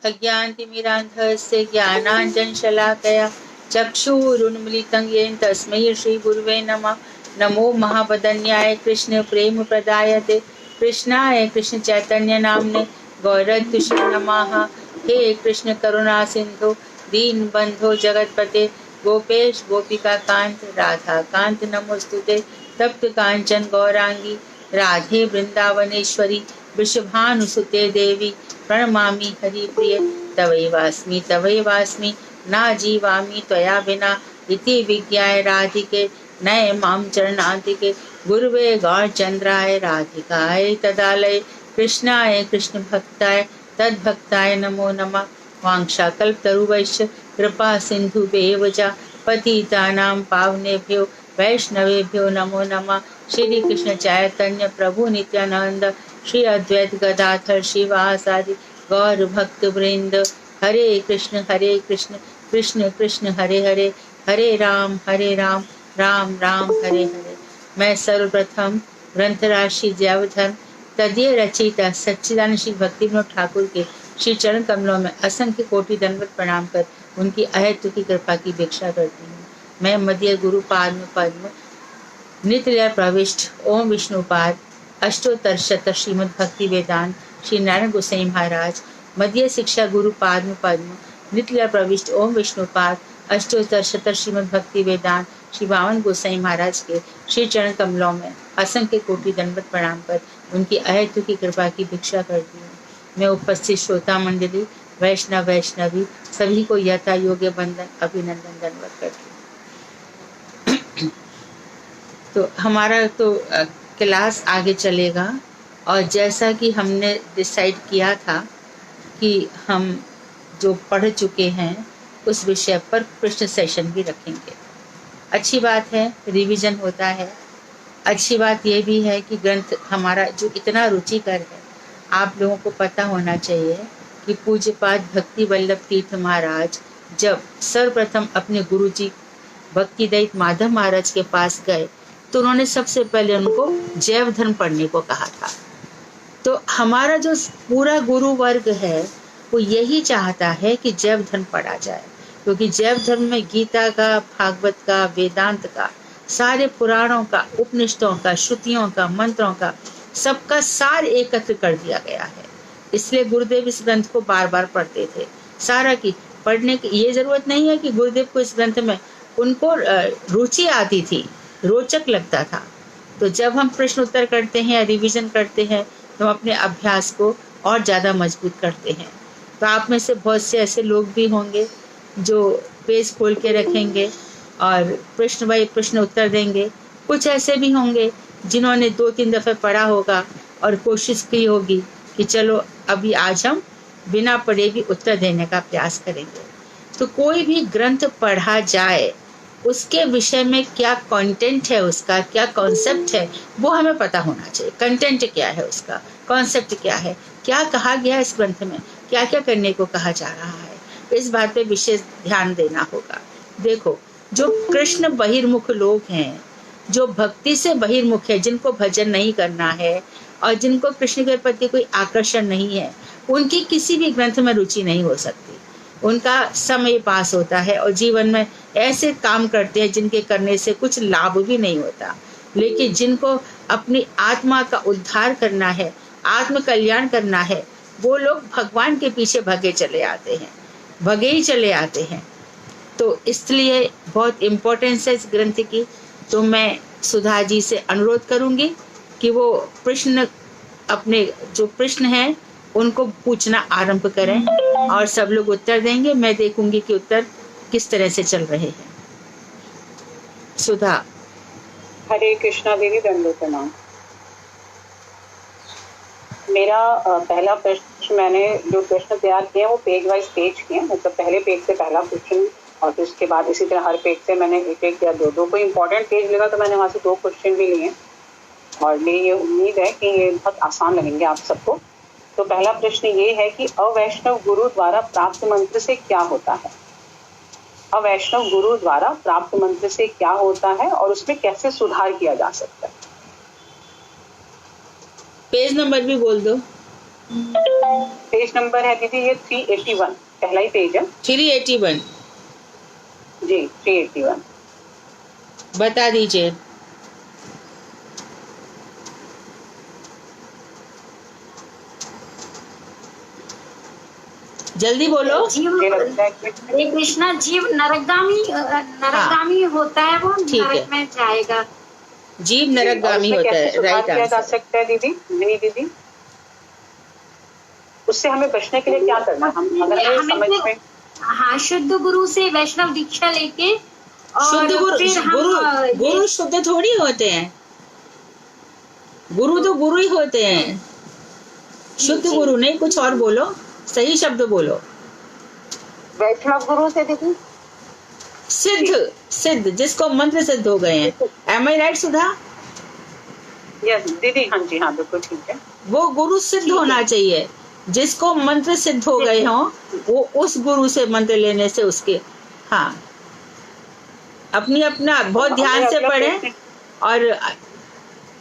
अज्ञानतिमिरान्धस्य ज्ञानाञ्जनशलाकया चक्षुरुन्मीलितं येन तस्मै श्रीगुरुवे नमः। नमो महावदन्याय कृष्ण प्रेम प्रदायते कृष्णाय कृष्ण चैतन्य नामने गौरद्विषे नमः। हे कृष्ण करुणा सिंधु दीन बंधो जगतपते गोपेश गोपिका कांत राधा कांत नमोस्तुते। तप्त कांचन गौरांगी राधे वृंदावनेश्वरी वृषभानुसुते देवी प्रणमामि हरिप्रिय। तवैवास्मि ना जीवामि त्वया विना इति विज्ञाय राधिके नये मां चरणान्तिके। गुरुवे गौरचन्द्राय राधिकाय तदालये कृष्णाय कृष्ण भक्ताय तद्भक्ताय नमो नमः। वाञ्छाकल्पतरुभ्यश्च कृपा सिन्धुभ्येव च पतितानां पावनेभ्यो वैष्णवेभ्यो नमो नमः। श्री कृष्ण चैतन्य प्रभु नित्यानंद श्री अद्वैत गदाधर शिवासादि गौर भक्त वृंद। हरे कृष्ण कृष्ण कृष्ण हरे हरे हरे राम राम राम हरे हरे। मैं सर्वप्रथम ग्रंथराज जयवधन तदीय रचयिता सच्चिदानंद श्री भक्ति विनोद ठाकुर के श्री चरण कमलों में असंख्य कोटि दंडवत प्रणाम कर उनकी अहेतु की कृपा की भिक्षा करती हूँ। मैं मध्य गुरु पद्म नित्य प्रविष्ट ओम विष्णुपाद अष्टोत्तर शत श्रीमद् भक्ति वेदांत श्री नारायण गोसाई महाराज मध्य शिक्षा गुरु पद्म नित्य प्रविष्ट ओम विष्णुपाद अष्टोत्तर शत श्रीमद् भक्ति वेदांत श्री वामन गोसाई महाराज के श्री चरण कमलों में असंख्य कोटि दंडवत प्रणाम कर उनकी अहेतु की कृपा की भिक्षा करती हूँ। मैं उपस्थित श्रोता मंडली वैष्णवी सभी को यथा योग्य बंदन अभिनंदन दंडवत करती हूँ। तो हमारा क्लास आगे चलेगा और जैसा कि हमने डिसाइड किया था कि हम जो पढ़ चुके हैं उस विषय पर प्रश्न सेशन भी रखेंगे। अच्छी बात है, रिवीजन होता है। अच्छी बात यह भी है कि ग्रंथ हमारा जो इतना रुचिकर है, आप लोगों को पता होना चाहिए कि पूज्यपाद भक्ति वल्लभ तीर्थ महाराज जब सर्वप्रथम अपने गुरुजी भक्ति दैत माधव महाराज के पास गए तो उन्होंने सबसे पहले उनको जैव धर्म पढ़ने को कहा था। तो हमारा जो पूरा गुरु वर्ग है वो यही चाहता है कि जैव धर्म पढ़ा जाए, क्योंकि जैव धर्म में गीता का, भागवत का, वेदांत का, सारे पुराणों का, उपनिषदों का, श्रुतियों का, मंत्रों का सबका सार एकत्र कर दिया गया है। इसलिए गुरुदेव इस ग्रंथ को बार बार पढ़ते थे। सारा की पढ़ने की ये जरूरत नहीं है कि गुरुदेव को इस ग्रंथ में उनको रुचि आती थी, रोचक लगता था। तो जब हम प्रश्न उत्तर करते हैं या रिवीजन करते हैं तो हम अपने अभ्यास को और ज़्यादा मजबूत करते हैं। तो आप में से बहुत से ऐसे लोग भी होंगे जो पेज खोल के रखेंगे और प्रश्न बाई प्रश्न उत्तर देंगे। कुछ ऐसे भी होंगे जिन्होंने 2-3 दफ़े पढ़ा होगा और कोशिश की होगी कि चलो अभी आज हम बिना पढ़े भी उत्तर देने का प्रयास करेंगे। तो कोई भी ग्रंथ पढ़ा जाए उसके विषय में क्या कंटेंट है, उसका क्या कॉन्सेप्ट है, वो हमें पता होना चाहिए। कंटेंट क्या है, उसका कॉन्सेप्ट क्या है, क्या कहा गया है इस ग्रंथ में, क्या क्या करने को कहा जा रहा है, इस बात पे विशेष ध्यान देना होगा। देखो, जो कृष्ण बहिर्मुख लोग हैं, जो भक्ति से बहिर्मुख है, जिनको भजन नहीं करना है और जिनको कृष्ण के प्रति कोई आकर्षण नहीं है, उनकी किसी भी ग्रंथ में रुचि नहीं हो सकती। उनका समय पास होता है और जीवन में ऐसे काम करते हैं जिनके करने से कुछ लाभ भी नहीं होता। लेकिन जिनको अपनी आत्मा का उद्धार करना है, आत्म कल्याण करना है, वो लोग भगवान के पीछे भगे ही चले आते हैं। तो इसलिए बहुत इम्पोर्टेंस है इस ग्रंथ की। तो मैं सुधा जी से अनुरोध करूंगी कि वो प्रश्न, अपने जो प्रश्न हैं उनको पूछना आरंभ करें और सब लोग उत्तर देंगे। मैं देखूंगी कि उत्तर किस तरह से चल रहे हैं। सुधा। हरे कृष्णा देवी, दंडवत प्रणाम। मेरा पहला प्रश्न, मैंने जो प्रश्न तैयार किए वो पेज वाइज पेज किए, मतलब पहले पेज से पहला क्वेश्चन और फिर उसके बाद इसी तरह हर पेज से मैंने एक या दो कोई इंपॉर्टेंट पेज लगा तो मैंने वहाँ से 2 क्वेश्चन भी लिए और मेरी ये उम्मीद है कि ये बहुत आसान लगेंगे आप सबको। तो पहला प्रश्न ये है कि अवैष्णव गुरु द्वारा प्राप्त मंत्र से क्या होता है? अवैष्णव गुरु द्वारा प्राप्त मंत्र से क्या होता है और उसमें कैसे सुधार किया जा सकता है? पेज नंबर भी बोल दो। पेज नंबर है दीदी ये 381, पहला ही पेज है 381 जी, 381। बता दीजिए। जल्दी बोलो। जीव, मुझे लगता है कि हरे कृष्णा, जीव नरकगामी होता है, वो ठीक है। नरक में जाएगा। जीव नरकगामी और उसमें होता कैसे है, सुधार राइट किया जा आंसर। सकता है दीदी, मिनी दीदी? उससे हमें बचने के लिए क्या करना है? हम अगर हमें समझ हमें में हाँ, शुद्ध गुरु से वैष्णव दीक्षा लेके शुद्ध और गुरु, फिर हम गुरु शुद्ध थोड़ी होते हैं। गुरु तो गुरु ही होते हैं, शुद्ध गुरु नहीं। कुछ और बोलो, सही शब्द बोलो। वैष्णव गुरु से दीदी सिद्ध, सिद्ध जिसको मंत्र सिद्ध हो गए हैं। एम आई राइट सुधा? यस दीदी, हाँ जी, हाँ बिल्कुल ठीक है। वो गुरु सिद्ध होना चाहिए, जिसको मंत्र सिद्ध हो गए हों, वो उस गुरु से मंत्र लेने से उसके, हाँ, अपनी अपना बहुत ध्यान से पढ़ें। और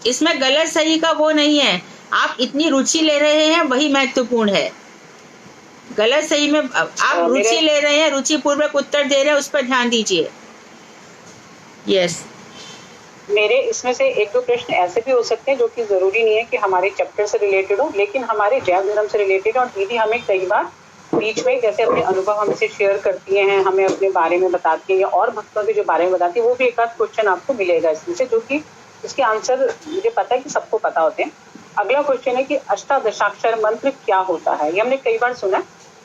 इसमें गलत सही का वो नहीं है, आप इतनी रुचि ले रहे हैं वही महत्वपूर्ण है। गलत सही में आप रुचि ले रहे हैं, रुचि पूर्वक उत्तर दे रहे हैं, उस पर ध्यान दीजिए। यस। मेरे इसमें से एक दो प्रश्न ऐसे भी हो सकते हैं जो कि जरूरी नहीं है कि हमारे चैप्टर से रिलेटेड हो, लेकिन हमारे जैन धर्म से रिलेटेड। और दीदी हमें कई बार बीच में जैसे अपने अनुभव हमसे शेयर करती हैं, हमें अपने बारे में बताती है, या और भक्तों के जो बारे में बताती है, वो भी एक आध क्वेश्चन आपको मिलेगा इसमें से, जो कि इसके आंसर मुझे पता है कि सबको पता होते हैं। अगला क्वेश्चन है कि अष्टादशाक्षर मंत्र क्या होता है? ये हमने कई बार सुना,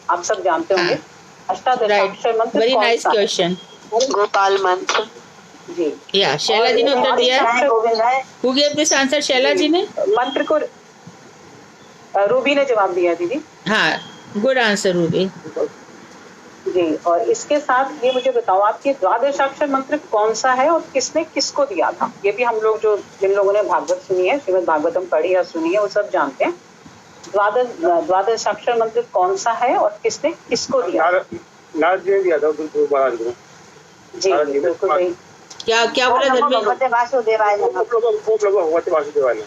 आप सब जानते होंगे। अष्टादशाक्षर मंत्र वेरी कौन नाइस सा है? क्वेश्चन। गोपाल मंत्र जी, या शैला जी ने उत्तर दिया। गोविंद है। Who gave this answer? Shaila जी ने। मंत्र को रूबी ने जवाब दिया दीदी। हाँ, गुड आंसर रूबी। जी, और इसके साथ ये मुझे बताओ, आपके द्वादशाक्षर मंत्र कौन सा है और किसने किसको दिया था? ये भी हम लोग जो जिन लोगों ने भागवत सुनी है, श्रीमद् भागवतम पढ़ी या सुनी है, वो सब जानते हैं। द्वादशाक्षर मंत्र कौन सा है और किसने किसको दिया? नारद जी ने दिया था गुरु महाराज को। जी बिल्कुल सही। क्या क्या बोला धर्मेंद्र? भगवते वासुदेवाय नमः। भगवते वासुदेवाय ने।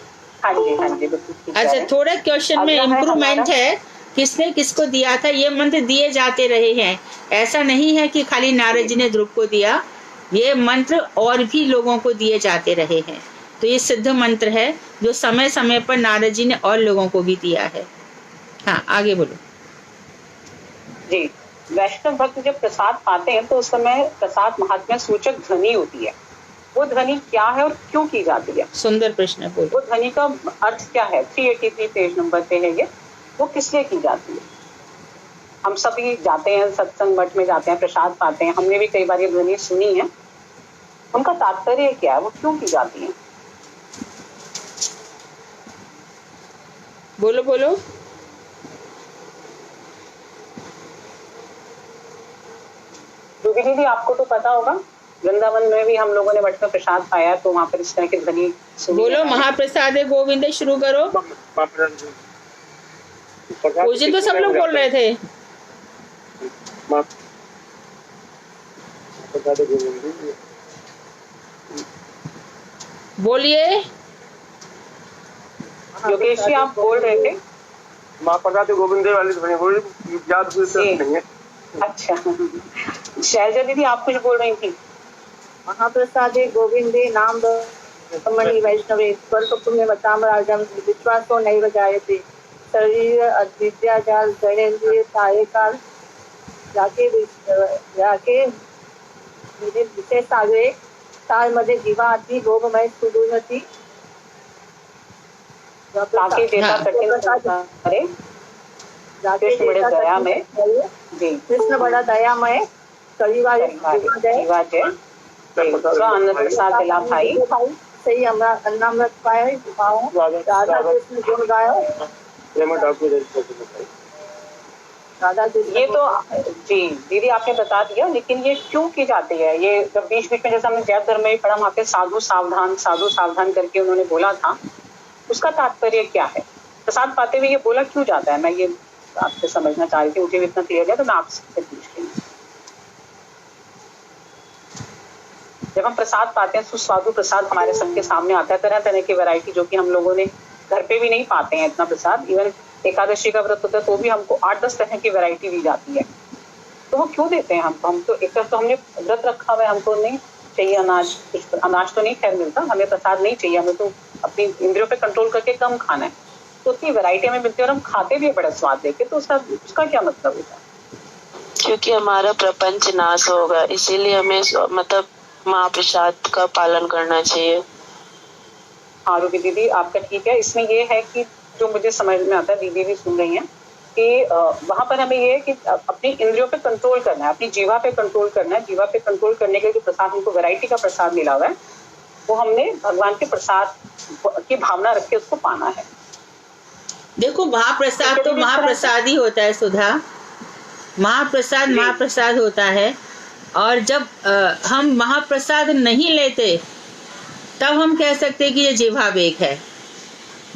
हाँ जी, हाँ जी, बिल्कुल ठीक है। अच्छा, थोड़ा क्वेश्चन में अगला है इम्प्रूवमेंट हमारा- है। किसने किसको दिया था? ये मंत्र दिए जाते रहे हैं, ऐसा नहीं है कि खाली नारद जी ने ध्रुव को दिया। ये मंत्र और भी लोगों को दिए जाते रहे हैं, तो ये सिद्ध मंत्र है जो समय समय पर नारद जी ने और लोगों को भी दिया है। हाँ, आगे बोलो। जी, वैष्णव भक्त जब प्रसाद पाते हैं तो उस समय प्रसाद महात्म्य सूचक ध्वनि होती है। वो ध्वनि क्या है और क्यों की जाती है? सुंदर प्रश्न है, बोलो। वो ध्वनि का अर्थ क्या है? 383 पेज नंबर पे है ये। वो किस लिए की जाती है? हम सभी जाते हैं सत्संग मठ में, जाते हैं प्रसाद पाते हैं, हमने भी कई बार ये ध्वनि सुनी है। उनका तात्पर्य क्या है? वो क्यों की जाती है? बोलो बोलो। रूबी दीदी, आपको तो पता होगा, वृंदावन में भी हम लोगों ने मठ में प्रसाद पाया, तो वहाँ पर इस तरह की ध्वनि सुनी बोलो, है। महाप्रसाद गोविंद शुरू करो। उस दिन तो सब लोग बोल रहे थे। बोलिए योगेश जी, आप बोल रहे थे। माँ प्रसाद गोविंद वाली ध्वनि बोली, याद जी। नहीं है। अच्छा, शैलजा दीदी आप कुछ बोल रही थी। महाप्रसादे गोविंदे नाम मणि वैष्णवे स्वर्ग पुण्य वताम राजम विश्वासो नैव जायते शरीर अविद्या जाल गणेन्द्रिय साये काल जाके विशेष आगे काल मध्ये जीवा आती भोगमय सुदुर्नती ताकि देता हाँ। कठिन संसारे कृष्ण बड़े दयामय। जी, कृष्ण बड़ा दयामय कलिवाय जीवा जय स्व अन्न प्रसाद दिला भाई। सही अन्नामृत पाए पाओ राधा कृष्ण गुण गायो राधा कृष्ण। ये तो जी दीदी आपने बता दिया, लेकिन ये क्यों की जाती है? ये जब बीच बीच में जैसे हमने जैन धर्म में भी पढ़ा, वहाँ पे साधु सावधान करके उन्होंने बोला था, उसका तात्पर्य क्या है? प्रसाद पाते हुए ये बोला क्यों जाता है? मैं ये आपसे समझना चाह रही थी, मुझे भी इतना क्लियर है, तो मैं आपसे पूछ रही हूँ। जब हम प्रसाद पाते हैं, सुस्वादु प्रसाद हमारे सबके सामने आता है, तरह तरह की वैरायटी, जो कि हम लोगों ने घर पे भी नहीं पाते हैं इतना प्रसाद। इवन एकादशी का व्रत होता है तो भी हमको 8-10 तरह की वैरायटी दी जाती है। तो वो क्यों देते हैं हमको? हम तो एक तरफ तो हमने व्रत रखा हुआ है, हमको नहीं चाहिए अनाज, कुछ अनाज तो नहीं खैर मिलता, हमें प्रसाद नहीं चाहिए, हमें तो अपनी इंद्रियों पे कंट्रोल करके कम खाना है। तो उतनी वैरायटी हमें मिलती है और हम खाते भी बड़ा स्वाद लेके, तो उसका क्या मतलब होता है? क्योंकि हमारा प्रपंच नाश होगा, इसीलिए हमें मतलब महाप्रसाद का पालन करना चाहिए। हाँ रूबी दीदी आपका ठीक है। इसमें ये है कि जो मुझे समझ में आता है, दीदी भी सुन रही हैं, कि वहां पर हमें ये है कि अपनी इंद्रियों पे कंट्रोल करना है, अपनी जीवा पे कंट्रोल करना है। जीवा पे कंट्रोल करने के लिए जो प्रसाद हमको वैरायटी का प्रसाद मिला हुआ है, वो हमने भगवान के प्रसाद की भावना रख के उसको पाना है। देखो महाप्रसाद तो महाप्रसाद ही होता है सुधा, महाप्रसाद महाप्रसाद होता है। और जब हम महाप्रसाद नहीं लेते तब हम कह सकते हैं कि ये जिह्वावेग है।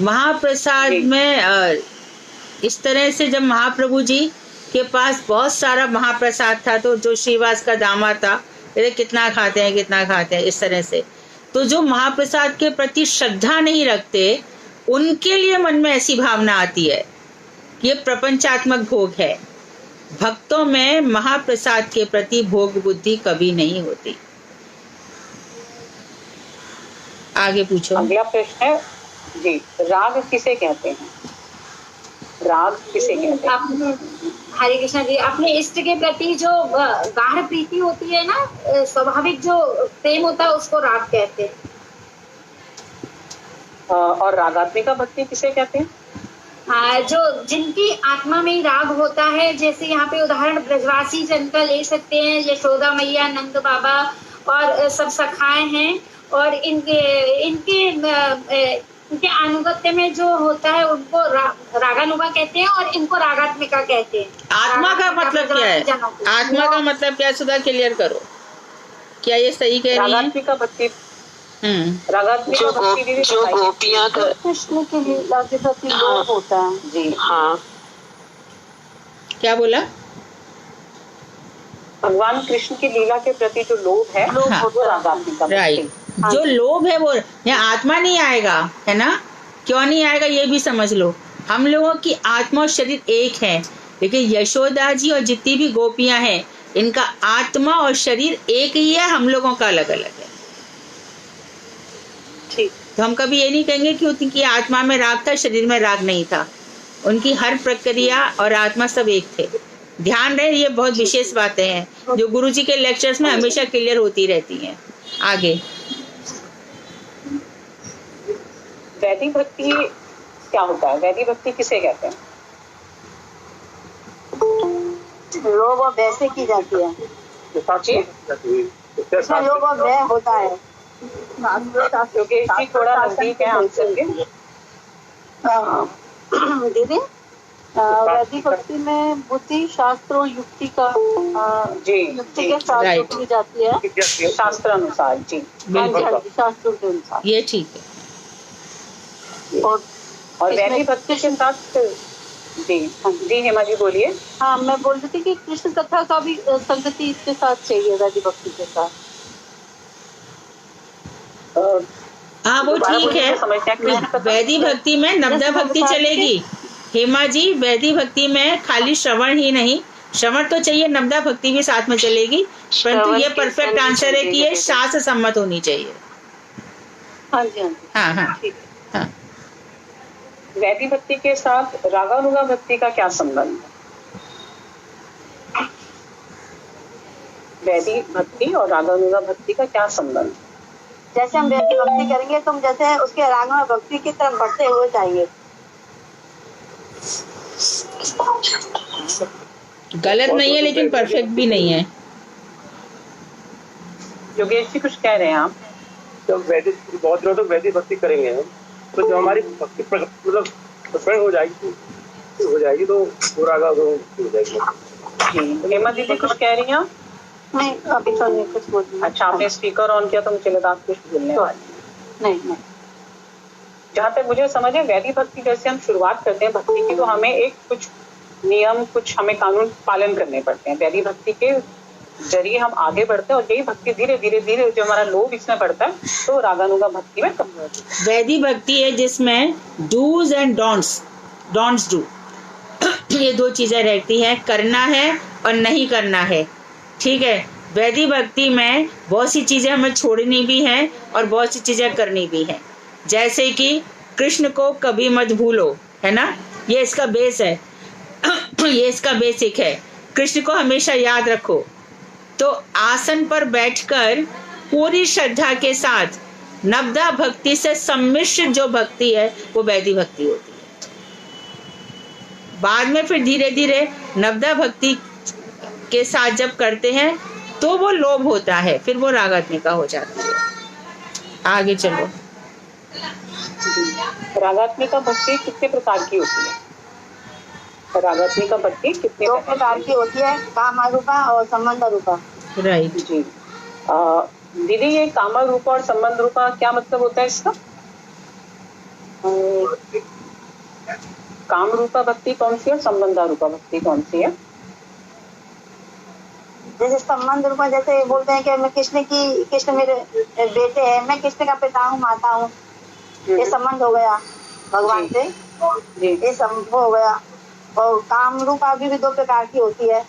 महाप्रसाद में इस तरह से जब महाप्रभु जी के पास बहुत सारा महाप्रसाद था, तो जो श्रीवास का दामाद था, अरे कितना खाते हैं कितना खाते हैं, इस तरह से, तो जो महाप्रसाद के प्रति श्रद्धा नहीं रखते उनके लिए मन में ऐसी भावना आती है कि ये प्रपंचात्मक भोग है। भक्तों में महाप्रसाद के प्रति भोग बुद्धि कभी नहीं होती। आगे पूछो। अगला प्रश्न है जी, राग किसे कहते हैं? राग किसे कहते हैं? हरे कृष्णा जी, अपने इष्ट के प्रति जो गाढ़ प्रीति होती है ना, स्वाभाविक जो प्रेम होता है, उसको राग कहते हैं। और रागात्मिका भक्ति किसे कहते हैं? जो जिनकी आत्मा में ही राग होता है, जैसे यहाँ पे उदाहरण ब्रजवासी जन का ले सकते हैं, यशोदा मैया, नंद बाबा और सब सखाएं हैं, और इनके अनुगत्य में जो होता है उनको रागानुगा कहते हैं, और इनको रागात्मिका कहते हैं। आत्मा का मतलब क्या है? आत्मा का मतलब क्या, सुधा क्लियर करो, क्या ये सही कह रही है? रागात्मिका भक्ति, रागात्मिका भक्ति जो गोपियां कृष्ण की लीला के प्रति लोभ होता है जी। हाँ, क्या बोला? भगवान कृष्ण की लीला के प्रति जो लोभ है, हाँ, वो रागात्मिका भक्ति। राइट, जो लोभ है वो यहाँ आत्मा नहीं आएगा, है ना? क्यों नहीं आएगा ये भी समझ लो। हम लोगों की आत्मा और शरीर एक है, लेकिन यशोदा जी और जितनी भी गोपियां हैं, इनका आत्मा और शरीर एक ही है, हम लोगों का अलग अलग है। ठीक। तो हम कभी ये नहीं कहेंगे कि उनकी आत्मा में राग था, शरीर में राग नहीं था। उनकी हर प्रक्रिया और आत्मा सब एक थे। ध्यान रहे, ये बहुत विशेष बातें हैं जो गुरुजी के लेक्चर्स में हमेशा क्लियर होती रहती हैं। आगे वैदिक भक्ति क्या होता है? वैदिक भक्ति किसे कहते हैं? लोभ और व्यय से की जाती है, इसमें लोभ और व्यय होता है। योगेश जी थोड़ा नजदीक है आंसर के। दीदी, वैदिक भक्ति में बुद्धि, शास्त्र और युक्ति का युक्ति के साथ राइट की जाती है, शास्त्र अनुसार। जी बिल्कुल, शास्त्रों के अनुसार। ये ठीक है। और वैदिक भक्ति के साथ जी जी हेमा जी बोलिए। हाँ, मैं बोल रही थी कि कृष्ण कथा का भी संगति इसके साथ चाहिए, वैदिक भक्ति के साथ। हाँ वो ठीक है। वैदिक भक्ति में नवदा भक्ति चलेगी हेमा जी। वैदिक भक्ति में खाली श्रवण ही नहीं, श्रवण तो चाहिए, नवदा भक्ति भी साथ में चलेगी, परंतु ये परफेक्ट आंसर है कि ये शास्त्र सम्मत होनी चाहिए। हाँ जी, हाँ जी, हाँ हाँ ठीक है। हाँ। वैदिक भक्ति के साथ रागानुगा भक्ति का क्या संबंध है? वैदिक भक्ति और रागानुगा भक्ति का क्या संबंध? जैसे हम वैदिक भक्ति करेंगे तो हम जैसे उसके रागानुगा भक्ति की तरफ बढ़ते हुए जाएंगे। गलत नहीं है लेकिन परफेक्ट भी नहीं है। योगेश जी कुछ कह रहे हैं आप? जब वैदिक बहुत दिनों तक वैदिक भक्ति करेंगे हम, तो जो हमारी भक्ति मतलब प्रकट हो जाएगी तो वो रागा हो जाएगी। हेमा दीदी कुछ कह रही हैं आप? नहीं, अभी तो नहीं कुछ बोल रही। अच्छा, आपने स्पीकर ऑन किया तो मुझे लगा आप कुछ बोलने वाली। नहीं। जहाँ तक मुझे समझ है, वैदिक भक्ति जैसे हम शुरुआत करते हैं भक्ति की, तो हमें एक कुछ नियम, कुछ हमें कानून पालन करने पड़ते हैं। वैदिक भक्ति के जरिए हम आगे बढ़ते हैं और यही भक्ति धीरे धीरे धीरे जो हमारा लोभ इसमें बढ़ता है तो रागानुगा भक्ति में कम होती है। वैदिक भक्ति है जिसमें डूज एंड डोंट्स डू, ये दो चीजें रहती हैं, करना है और नहीं करना है। ठीक है, वैदिक भक्ति में बहुत सी चीजें हमें छोड़नी भी हैं और बहुत सी चीजें करनी भी हैं। जैसे कि कृष्ण को कभी मत भूलो, है ना, ये इसका बेस है। ये इसका बेसिक है, कृष्ण को हमेशा याद रखो। तो आसन पर बैठकर पूरी श्रद्धा के साथ नवदा भक्ति से सम्मिश्रित जो भक्ति है वो वैदिक भक्ति होती है। बाद में फिर धीरे धीरे नवदा भक्ति के साथ जब करते हैं तो वो लोभ होता है, फिर वो रागात्मिका हो जाती है। आगे चलो। रागात्मिका भक्ति कितने प्रकार की होती है? रागात्मिका भक्ति कितने दो प्रकार की होती है, कामारूपा और संबंध रूपा। राइट जी। दीदी, ये कामा रूपा और संबंध रूपा क्या मतलब होता है इसका? काम रूपा भक्ति कौन सी है, संबंधा रूपा भक्ति कौन सी है? जैसे संबंध रूपा, जैसे बोलते हैं कि मैं कृष्ण मेरे बेटे हैं, मैं कृष्ण का पिता हूँ, माता हूँ, ये संबंध हो गया भगवान से, ये संबंध हो गया। और काम रूपा भी दो प्रकार की होती है।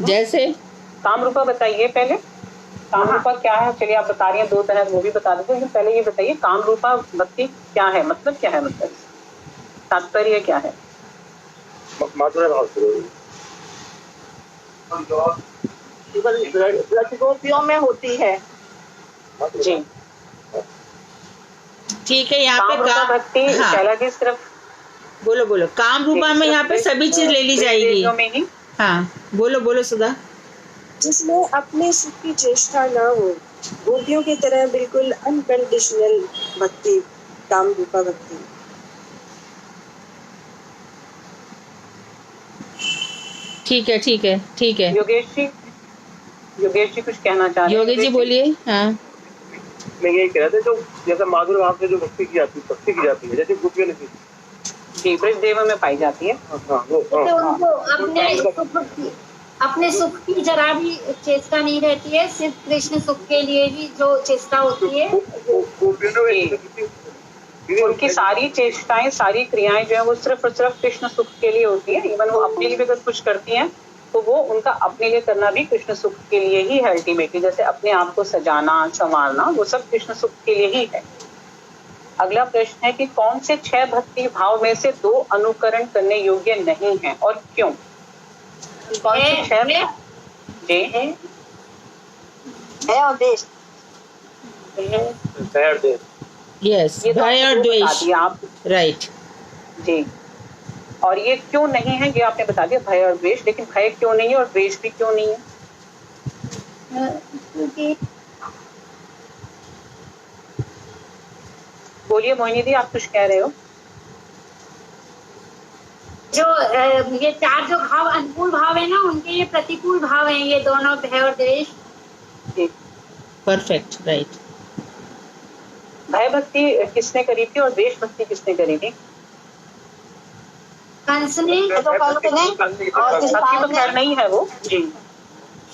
जैसे काम रूपा बताइए पहले, काम रूपा क्या है? चलिए आप बता रही हैं दो तरह, वो भी बता देते हैं, लेकिन पहले ये बताइए काम रूपा भक्ति क्या है, मतलब क्या है, मतलब तात्पर्य क्या है? माधुर्य भाव से गोपियों में होती है। जी ठीक है, यहाँ पे काम रूपा भक्ति हाँ, शैला जी सिर्फ बोलो बोलो। काम रूपा में यहाँ पे सभी चीज ले ली जाएगी। में ही हाँ बोलो बोलो सुधा। जिसमें अपने सुख की चेष्टा ना हो, गोपियों की तरह बिल्कुल अनकंडीशनल भक्ति, काम रूपा भक्ति। ठीक है ठीक है ठीक है। योगेश जी कुछ कहना चाह रहे हैं? योगेश जी बोलिए। हाँ मैं यही कह रहा था, जो जैसे माधुर्य भाव से जो भक्ति की जाती है जैसे गोपियों ने की, जी, ब्रजदेव में पाई जाती है। हाँ वो तो उनको अपने सुख की जरा भी चेष्टा नहीं रहती है, सिर्फ कृष्ण सुख के लिए ही जो चेष्टा होती है। उनकी सारी चेष्टाएं, सारी क्रियाएं जो है वो सिर्फ और सिर्फ कृष्ण सुख के लिए होती है। इवन वो अपने लिए भी अगर कुछ करती हैं तो वो उनका अपने लिए करना भी कृष्ण सुख के लिए ही है अल्टीमेटली। जैसे अपने आप को सजाना, संवारना, वो सब कृष्ण सुख के लिए ही है। अगला प्रश्न है कि कौन से 6 भक्ति भाव में से 2 अनुकरण करने योग्य नहीं है और क्यों? कौन से 6? जी है और देश। यस, ये तो भय और आपने द्वेष। बता दिया आप। राइट जी, और ये क्यों नहीं है ये आपने बता दिया, भय और द्वेष। लेकिन भय क्यों नहीं है और द्वेष भी क्यों नहीं है? क्योंकि बोलिए मोहिनी दी, आप कुछ कह रहे हो? जो ये 4 जो भाव अनुकूल भाव है ना, उनके ये प्रतिकूल भाव हैं, ये दोनों भय और द्वेष। जी, परफेक्ट, राइट। भय भक्ति किसने करी थी और द्वेष भक्ति किसने करी थी? कंस ने तो कंस ने और भक्ति तो खैर नहीं है वो। जी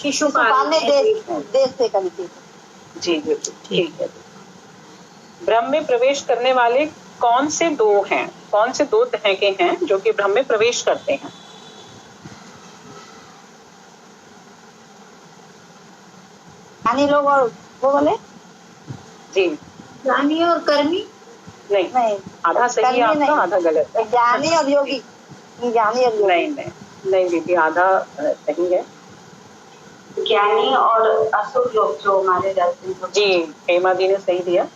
शिशुपाल ने देश से करी थी। जी ठीक है। ब्रह्म में प्रवेश करने वाले कौन से 2 हैं, कौन से 2 तरह के हैं जो कि ब्रह्म में प्रवेश करते हैं? ज्ञानी लोग और वो बोले जी, ज्ञानी और कर्मी। नहीं, आधा सही है आपका, आधा गलत है। ज्ञानी और योगी। ज्ञानी और योगी नहीं दीदी, आधा सही है। ज्ञानी और असुर लोग जो मारे जाते हैं। जी, हेमा दी ने सही दिया।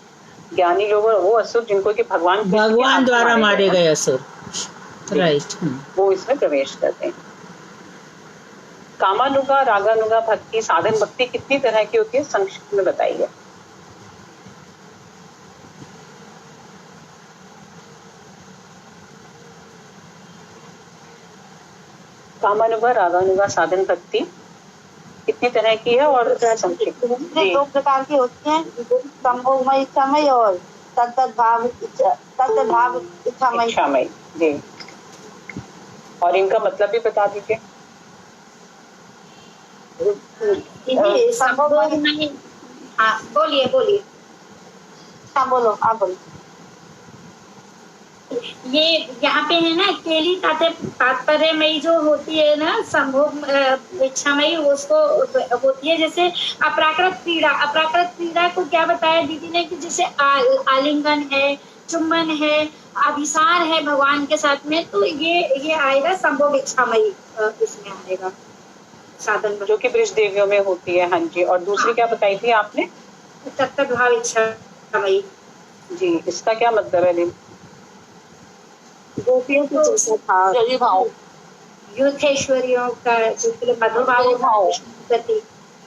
ज्ञानी लोग और वो असुर जिनको कि भगवान द्वारा मारे गए असुर, राइट, वो इसमें प्रवेश करते हैं। कामानुगा, रागानुगा भक्ति, साधन भक्ति कितनी तरह की होती है, संक्षिप्त में बताइए। कामानुगा, रागानुगा, साधन भक्ति कितनी तरह की है और संक्षिप्त? 2 प्रकार की होती हैं, संभोगमय इच्छामय और तत्त भाव इच्छामय। जी, और इनका मतलब भी बता दीजिए। हाँ बोलिए। हाँ बोलो, आप बोलो। ये यहाँ पे है ना, केली तात्पर्यमयी जो होती है ना, संभोग इच्छामयी, उसको होती है जैसे अपराकृत क्रीड़ा को क्या बताया दीदी ने कि जैसे आलिंगन है, चुम्बन है, अभिसार है भगवान के साथ में, तो ये आएगा संभोग इच्छामयी, इसमें आएगा साधन जो कि ब्रज देवियों में होती है। हाँ जी, और दूसरी क्या बताई थी आपने? तत्त भाव इच्छामयी जी, इसका क्या मतलब है दीदी? गोपियों के जैसा भाव, यूथेश्वरियों का जो मधुर भाव प्रति,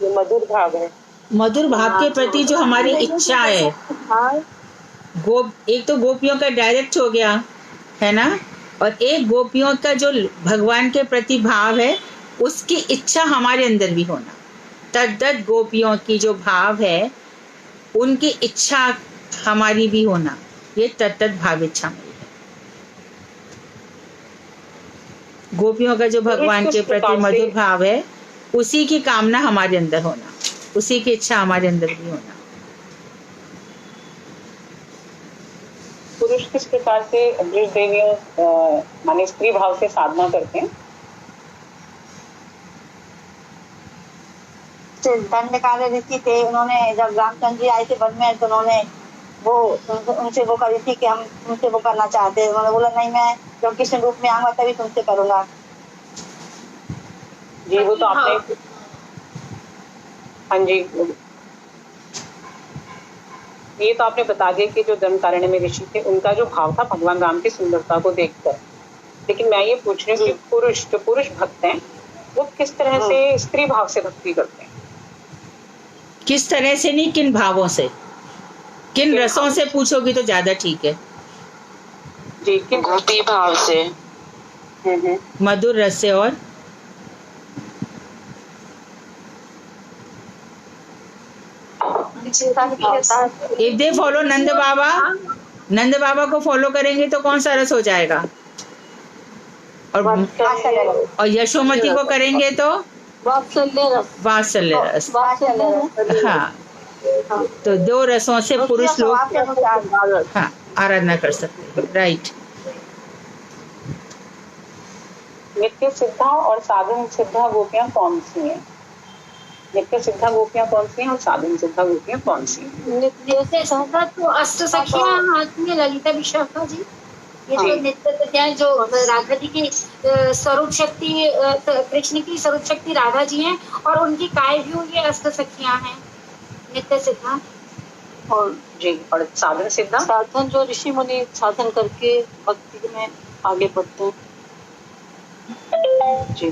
ये मधुर भाव है। मधुर भाव के प्रति जो हमारी इच्छा है, एक तो गोपियों का डायरेक्ट हो गया है ना, और एक गोपियों का जो भगवान के प्रति भाव है उसकी इच्छा हमारे अंदर भी होना। तद्दत गोपियों की जो भाव है उनकी इच्छा हमारी भी होना, ये तत्त भाव इच्छा में है। गोपियों का जो भगवान के प्रति मधुर भाव है उसी की कामना हमारे अंदर होना, उसी की इच्छा हमारे अंदर भी होना। पुरुष किस प्रकार से ब्रज देवियों माने स्त्री भाव से साधना करते हैं? दंडकारण्य ऋषि थे, उन्होंने जब रामचंद्र जी आए थे वन में तो उन्होंने उनसे वो करी थी कि हम तुमसे वो करना चाहते हैं। उन्होंने बोला नहीं, मैं जब कृष्ण रूप में आऊंगा तभी तुमसे करूंगा। जी, वो तो आपने, हाँ जी, ये तो आपने बता दिया कि जो दंडकारण्य में ऋषि थे उनका जो भाव था भगवान राम की सुंदरता को देखकर। लेकिन मैं ये पूछ रही हूँ कि पुरुष भक्त हैं वो किस तरह से स्त्री भाव से भक्ति करते हैं? किस तरह से नहीं, किन भावों से, किन रसों से पूछोगी तो ज्यादा ठीक है। जी, गोपी भाव से, मधुर रस से। और इफ दे फॉलो नंद बाबा को फॉलो करेंगे तो कौन सा रस हो जाएगा, और यशोमती को करेंगे तो वात्सल्य रस। हाँ, तो दो रसों से पुरुष लोग हाँ आराधना कर सकते हैं। राइट। नित्य सिद्धा और साधन सिद्धा गोपियां कौन सी हैं? नित्य सिद्धा गोपियां कौन सी हैं और साधन सिद्धा गोपियां कौन सी हैं? नित्य सिद्धा तो अष्ट सखियां आती है, ललिता विशाखा जी। ये जो नित्य सिद्धा जो राधा जी की स्वरूप शक्ति, कृष्ण की स्वरूप शक्ति राधा जी हैं, और उनकी कायव्यूह ये अष्ट सखियां हैं नित्य सिद्धा। और जी, और साधन सिद्धा साधन जो ऋषि मुनि साधन करके भक्ति में आगे बढ़ते हैं। जी,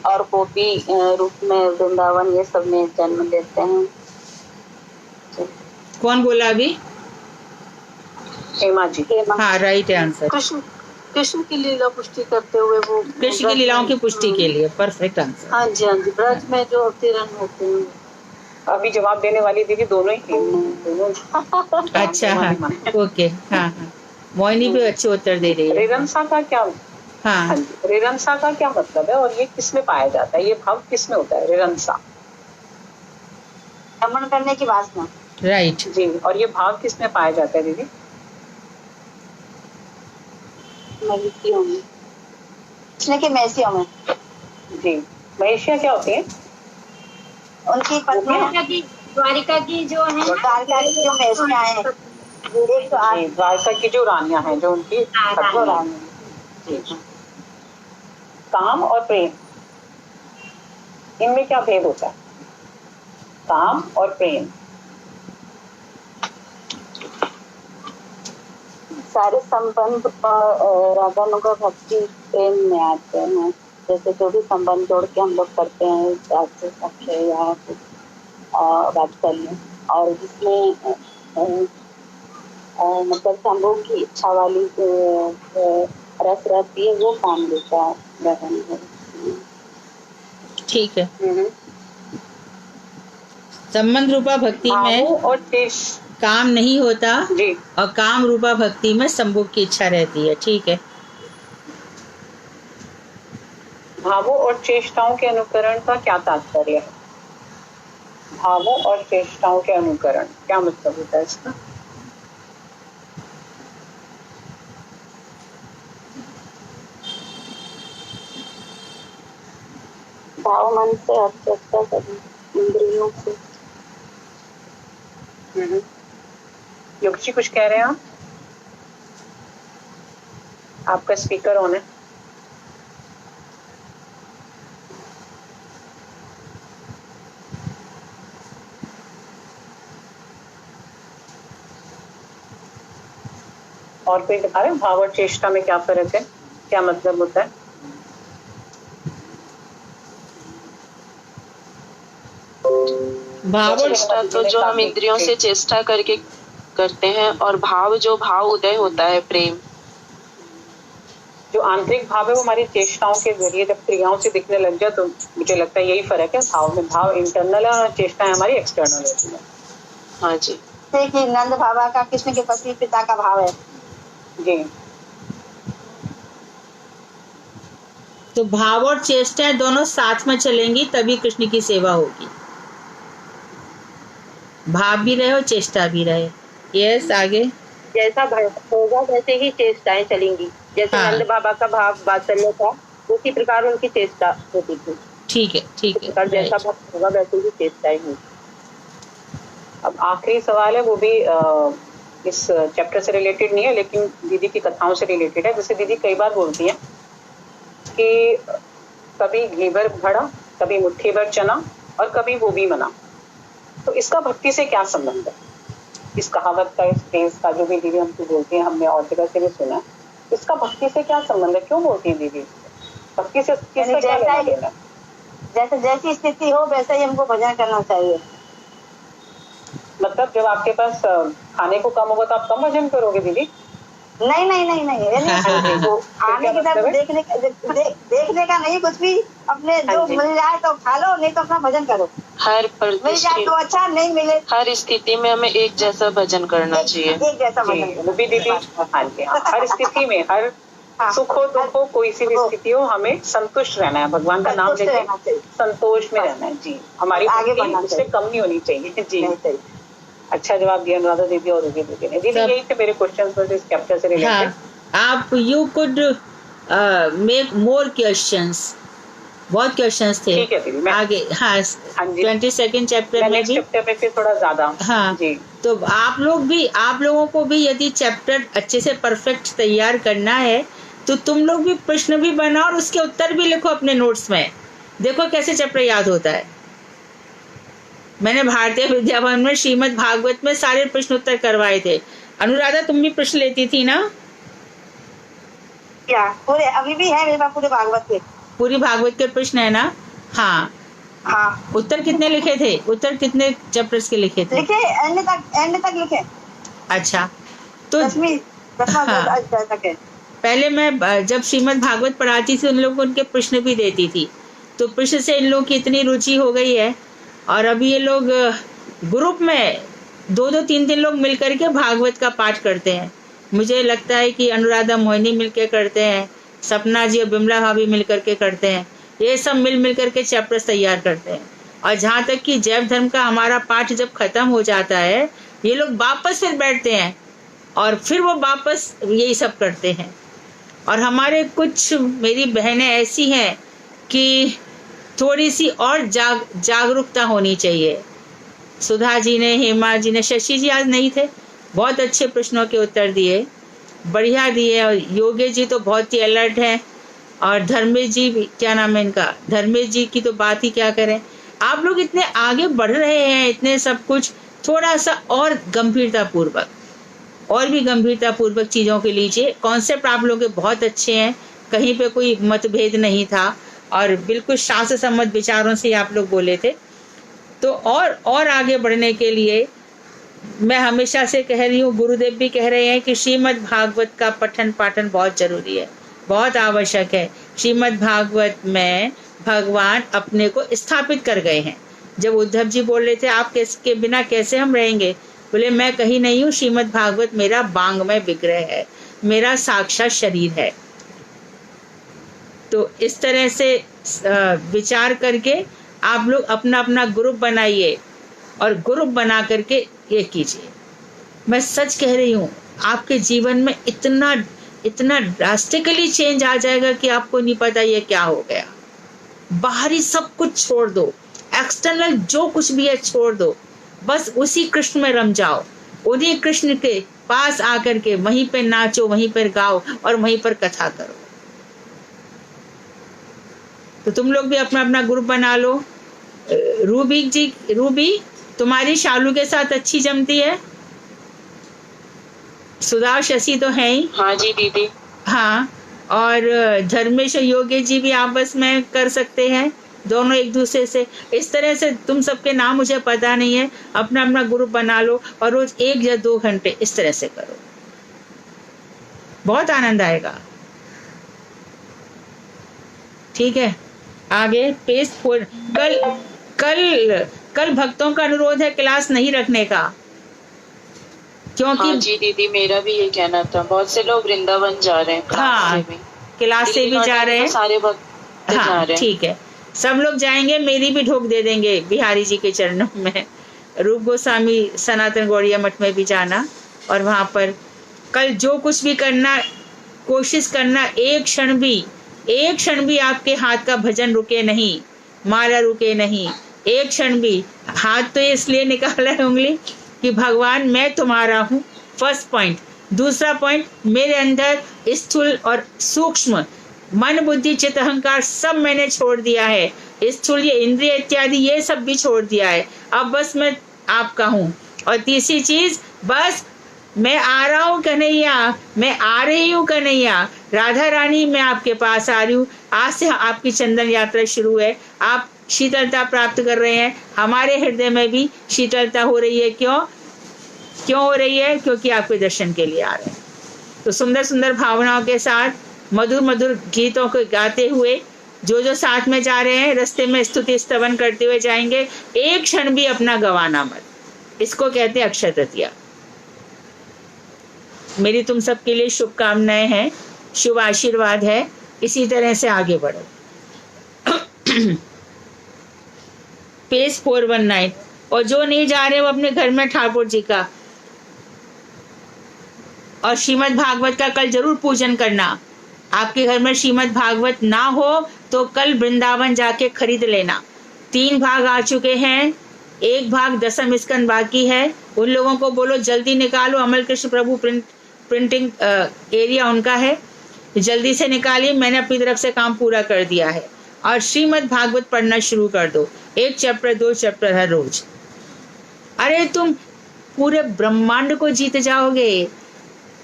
और गोपी रूप में वृंदावन ये सब में जन्म लेते हैं। कौन बोला अभी? हेमा जी। हाँ, राइट आंसर। कृष्ण की लीला पुष्टि करते हुए वो कृष्ण की लीलाओं की पुष्टि के लिए परफेक्ट आंसर। हाँ जी, हाँ जी, ब्रज में जो अवतरण होते हैं। अभी जवाब देने वाली दीदी दोनों ही दोनों। अच्छा, हाँ, ओके, हाँ हाँ, मोहिनी भी अच्छे उत्तर दे रही है। रेरंसा का क्या? हाँ, रेरंसा का क्या मतलब है और ये किस में पाया जाता है? ये भाव किस में होता है रेरंसा? रमण करने की वासना। राइट जी, और ये भाव किस में पाया जाता है दीदी? महिषियों में, कृष्ण के महिषियों में। जी, महिषियाँ क्या होती है? उनकी पत्नियां, द्वारिका की जो है, द्वारिका की जो महिषियां हैं, द्वारिका की जो रानियां हैं, जो उनकी रानियां। काम और प्रेम, इनमें क्या भेद होता है? काम और प्रेम सारे संबंध रागानुगा भक्ति प्रेम में आते हैं। जैसे जो भी संबंध जोड़ के हम लोग करते हैं, अक्षय या वात्सल्य, और जिसमें मतलब संभोग की इच्छा वाली रस रहती है, वो काम देता है। ठीक है। संबंध रूपा भक्ति में और काम नहीं होता जी, और काम रूपा भक्ति में संभोग की इच्छा रहती है। ठीक है। भावों और चेष्टाओं के अनुकरण का क्या तात्पर्य है? भावों और चेष्टाओं के अनुकरण क्या मतलब होता है इसका? भाव मन से और चेष्टा करें इंद्रियों से। योग जी कुछ कह रहे हैं आप? आपका स्पीकर ऑन है। और कोई बता रहे हैं भाव और चेष्टा में क्या फर्क है, क्या मतलब होता है? भाव और चेष्टा तो जो हम इंद्रियों से चेष्टा करके करते हैं, और भाव जो भाव उदय होता है प्रेम, जो आंतरिक भाव है वो हमारी चेष्टाओं के जरिए जब क्रियाओं से दिखने लग जाए तो मुझे लगता है यही फर्क है भाव में। भाव इंटरनल है और चेष्टाएं हमारी एक्सटर्नल होती है। हाँ जी। कि नंद बाबा का कृष्ण के प्रति पिता का भाव है जी। तो भाव और चेष्टाएं दोनों साथ में चलेंगी तभी कृष्ण की सेवा होगी। भाव भी रहे और चेष्टा भी रहे। यस, आगे। जैसा भाव होगा वैसे ही चेष्टाएं चलेंगी। जैसे हाँ। नंद बाबा का भाव वात्सल्य था, उसी प्रकार उनकी चेष्टा होती थी। ठीक है, ठीक है। और जैसा भाव होगा वैसे ही चेष्टाएं होंगी। अब आखिरी सवाल है, वो भी इस चैप्टर से रिलेटेड नहीं है लेकिन दीदी की कथाओं से रिलेटेड है। जैसे दीदी कई बार बोलती हैं कि कभी घी भर घड़ा, कभी मुट्ठी भर चना और कभी वो भी मना। तो इसका भक्ति से क्या संबंध है? इस कहावत का, इस फ्रेज का जो भी दीदी हमको बोलती है, हमने और जगह से भी सुना, इसका भक्ति से क्या संबंध है? क्यों बोलती है दीदी? भक्ति से किसका क्या लेना देना? जैसे जैसी स्थिति हो वैसे ही हमको भजन करना चाहिए। मतलब जब आपके पास खाने को कम होगा तो आप कम भजन करोगे दीदी? नहीं नहीं नहीं नहीं, ये नहीं। वो खाने की तरफ देखने का नहीं, कुछ भी अपने जो मिल जाए तो खा लो, नहीं तो अपना भजन करो। हर मिल जाए तो अच्छा, नहीं मिले हर स्थिति में हमें एक जैसा भजन करना चाहिए। एक जैसा भजन करो। वो भी दीदी, हाँ जी, हर स्थिति में, हर सुख हो दुख हो, कोई सी भी स्थिति हो, हमें संतुष्ट रहना है, भगवान का नाम लेके संतोष में रहना है जी। हमारी आगे बढ़ना उससे कम नहीं होनी चाहिए जी। अच्छा जवाब दिया अनुराधा दीदी और दीदी ने। दीदी यही थे मेरे क्वेश्चंस इस चैप्टर से रिलेटेड। आप you could make more questions, बहुत क्वेश्चंस थे। ठीक है दीदी, आगे। हाँ, 22nd चैप्टर में भी चैप्टर में फिर थोड़ा ज्यादा। हाँ जी। तो आप लोगों को भी यदि चैप्टर अच्छे से परफेक्ट तैयार करना है तो तुम लोग भी प्रश्न भी बनाओ और उसके उत्तर भी लिखो अपने नोट्स में। देखो कैसे चैप्टर याद होता है। मैंने भारतीय विद्या भवन में श्रीमद् भागवत में सारे प्रश्न उत्तर करवाए थे। अनुराधा तुम भी प्रश्न लेती थी ना? क्या पूरे अभी भी है मेरे पास पूरे भागवत के? पूरी भागवत के प्रश्न है ना? हाँ हाँ। उत्तर कितने लिखे थे? उत्तर कितने चैप्टर्स के लिखे थे? लिखे एंड तक लिखे। अच्छा, तो 10वीं तक है। पहले मैं जब श्रीमद् भागवत पढ़ाती थी उन लोगों को उनके प्रश्न भी देती थी, तो प्रश्न से इन लोगों की इतनी रुचि हो गई है। और अभी ये लोग ग्रुप में 2-2, 3-3 लोग मिलकर के भागवत का पाठ करते हैं। मुझे लगता है कि अनुराधा मोहिनी मिलकर करते हैं, सपना जी और बिमला भाभी मिलकर के करते हैं। ये सब मिल करके चैप्टर्स तैयार करते हैं। और जहाँ तक कि जैव धर्म का हमारा पाठ जब खत्म हो जाता है, ये लोग वापस फिर बैठते हैं और फिर वो वापस यही सब करते हैं। और हमारे कुछ मेरी बहनें ऐसी हैं कि थोड़ी सी और जागरूकता होनी चाहिए। सुधा जी ने, हेमा जी ने, शशि जी आज नहीं थे, बहुत अच्छे प्रश्नों के उत्तर दिए, बढ़िया दिए। और योगेश जी तो बहुत ही अलर्ट हैं। और धर्मेश जी भी, क्या नाम है इनका, धर्मेश जी की तो बात ही क्या करें। आप लोग इतने आगे बढ़ रहे हैं, इतने सब कुछ, थोड़ा सा और गंभीरतापूर्वक, और भी गंभीरतापूर्वक चीज़ों के लीजिए। कॉन्सेप्ट आप लोग के बहुत अच्छे हैं, कहीं पे कोई मतभेद नहीं था और बिल्कुल शास्त्र सम्मत विचारों से आप लोग बोले थे। तो और आगे बढ़ने के लिए मैं हमेशा से कह रही हूँ, गुरुदेव भी कह रहे हैं कि श्रीमद् भागवत का पठन पाठन बहुत जरूरी है, बहुत आवश्यक है। श्रीमद् भागवत में भगवान अपने को स्थापित कर गए हैं। जब उद्धव जी बोल रहे थे आप के बिना कैसे हम रहेंगे, बोले मैं कहीं नहीं हूँ, श्रीमद् भागवत मेरा बांगमय विग्रह है, मेरा साक्षात शरीर है। तो इस तरह से विचार करके आप लोग अपना अपना ग्रुप बनाइए और ग्रुप बना करके ये कीजिए। मैं सच कह रही हूँ, आपके जीवन में इतना ड्रास्टिकली चेंज आ जाएगा कि आपको नहीं पता ये क्या हो गया। बाहरी सब कुछ छोड़ दो, एक्सटर्नल जो कुछ भी है छोड़ दो, बस उसी कृष्ण में रम जाओ, उन्हीं कृष्ण के पास आकर के वहीं पर नाचो, वहीं पर गाओ और वहीं पर कथा करो। तो तुम लोग भी अपना अपना ग्रुप बना लो। रूबी तुम्हारी शालू के साथ अच्छी जमती है, सुधा शशि तो है ही। हाँ जी दीदी। हाँ, और धर्मेश और योगेश जी भी आपस में कर सकते हैं, दोनों एक दूसरे से। इस तरह से तुम सबके नाम मुझे पता नहीं है, अपना अपना ग्रुप बना लो और रोज 1 या 2 घंटे इस तरह से करो, बहुत आनंद आएगा। ठीक है, आगे पेज 4। कल भक्तों का अनुरोध है क्लास नहीं रखने का, क्योंकि हाँ जी दीदी, मेरा भी ये कहना था। बहुत से लोग वृंदावन जा रहे हैं, क्लास से भी जा रहे हैं, सारे भक्त जा रहे हैं। ठीक है, सब लोग जाएंगे, मेरी भी ढोक दे देंगे बिहारी जी के चरणों में। रूप गोस्वामी सनातन गौड़िया मठ में भी जाना, और वहां पर कल जो कुछ भी करना, कोशिश करना एक क्षण भी आपके हाथ का भजन रुके नहीं, माला रुके नहीं, एक क्षण भी। हाथ तो इसलिए निकाला है उंगली कि भगवान मैं तुम्हारा हूँ, फर्स्ट पॉइंट। दूसरा पॉइंट, मेरे अंदर स्थूल और सूक्ष्म मन बुद्धि चित्त अहंकार सब मैंने छोड़ दिया है, स्थूल ये इंद्रिय इत्यादि ये सब भी छोड़ दिया है, अब बस मैं आपका हूँ। और तीसरी चीज, बस मैं आ रहा हूँ कन्हैया, मैं आ रही हूँ कन्हैया, राधा रानी मैं आपके पास आ रही हूँ। आज से आपकी चंदन यात्रा शुरू है, आप शीतलता प्राप्त कर रहे हैं, हमारे हृदय में भी शीतलता हो रही है। क्यों हो रही है? क्योंकि आपके दर्शन के लिए आ रहे हैं। तो सुंदर सुंदर भावनाओं के साथ मधुर मधुर गीतों को गाते हुए जो साथ में जा रहे हैं, रास्ते में स्तुति स्तवन करते हुए जाएंगे, एक क्षण भी अपना गवाना मत। इसको कहते हैं अक्षय तृतीया। मेरी तुम सबके लिए शुभकामनाएं हैं, शुभ आशीर्वाद है, इसी तरह से आगे बढ़ो। पेज 419। और जो नहीं जा रहे वो अपने घर में ठाकुर जी का और श्रीमद् भागवत का कल जरूर पूजन करना। आपके घर में श्रीमद् भागवत ना हो तो कल वृंदावन जाके खरीद लेना। 3 भाग आ चुके हैं, 1 भाग 10वें स्कंद बाकी है। उन लोगों को बोलो जल्दी निकालो, अमल कृष्ण प्रभु प्रिंटिंग एरिया उनका है, जल्दी से निकालिए। मैंने अपनी तरफ से काम पूरा कर दिया है। और श्रीमद् भागवत पढ़ना शुरू कर दो, 1 चैप्टर 2 चैप्टर हर रोज। अरे तुम पूरे ब्रह्मांड को जीत जाओगे।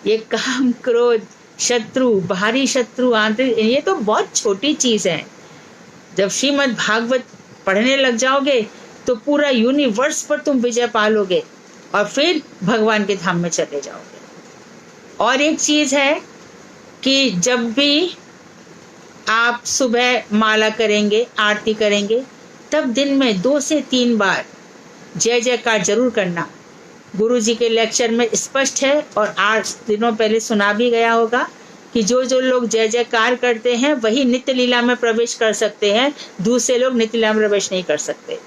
ये काम क्रोध शत्रु, बाहरी शत्रु, आंतरिक, ये तो बहुत छोटी चीज है। जब श्रीमद् भागवत पढ़ने लग जाओगे तो पूरा यूनिवर्स पर तुम विजय पालोगे और फिर भगवान के धाम में चले जाओगे। और एक चीज है कि जब भी आप सुबह माला करेंगे, आरती करेंगे, तब दिन में 2 से 3 बार जय जयकार जरूर करना। गुरु जी के लेक्चर में स्पष्ट है और 8 दिनों पहले सुना भी गया होगा कि जो लोग जय जयकार करते हैं वही नित्य लीला में प्रवेश कर सकते हैं, दूसरे लोग नित्य लीला में प्रवेश नहीं कर सकते।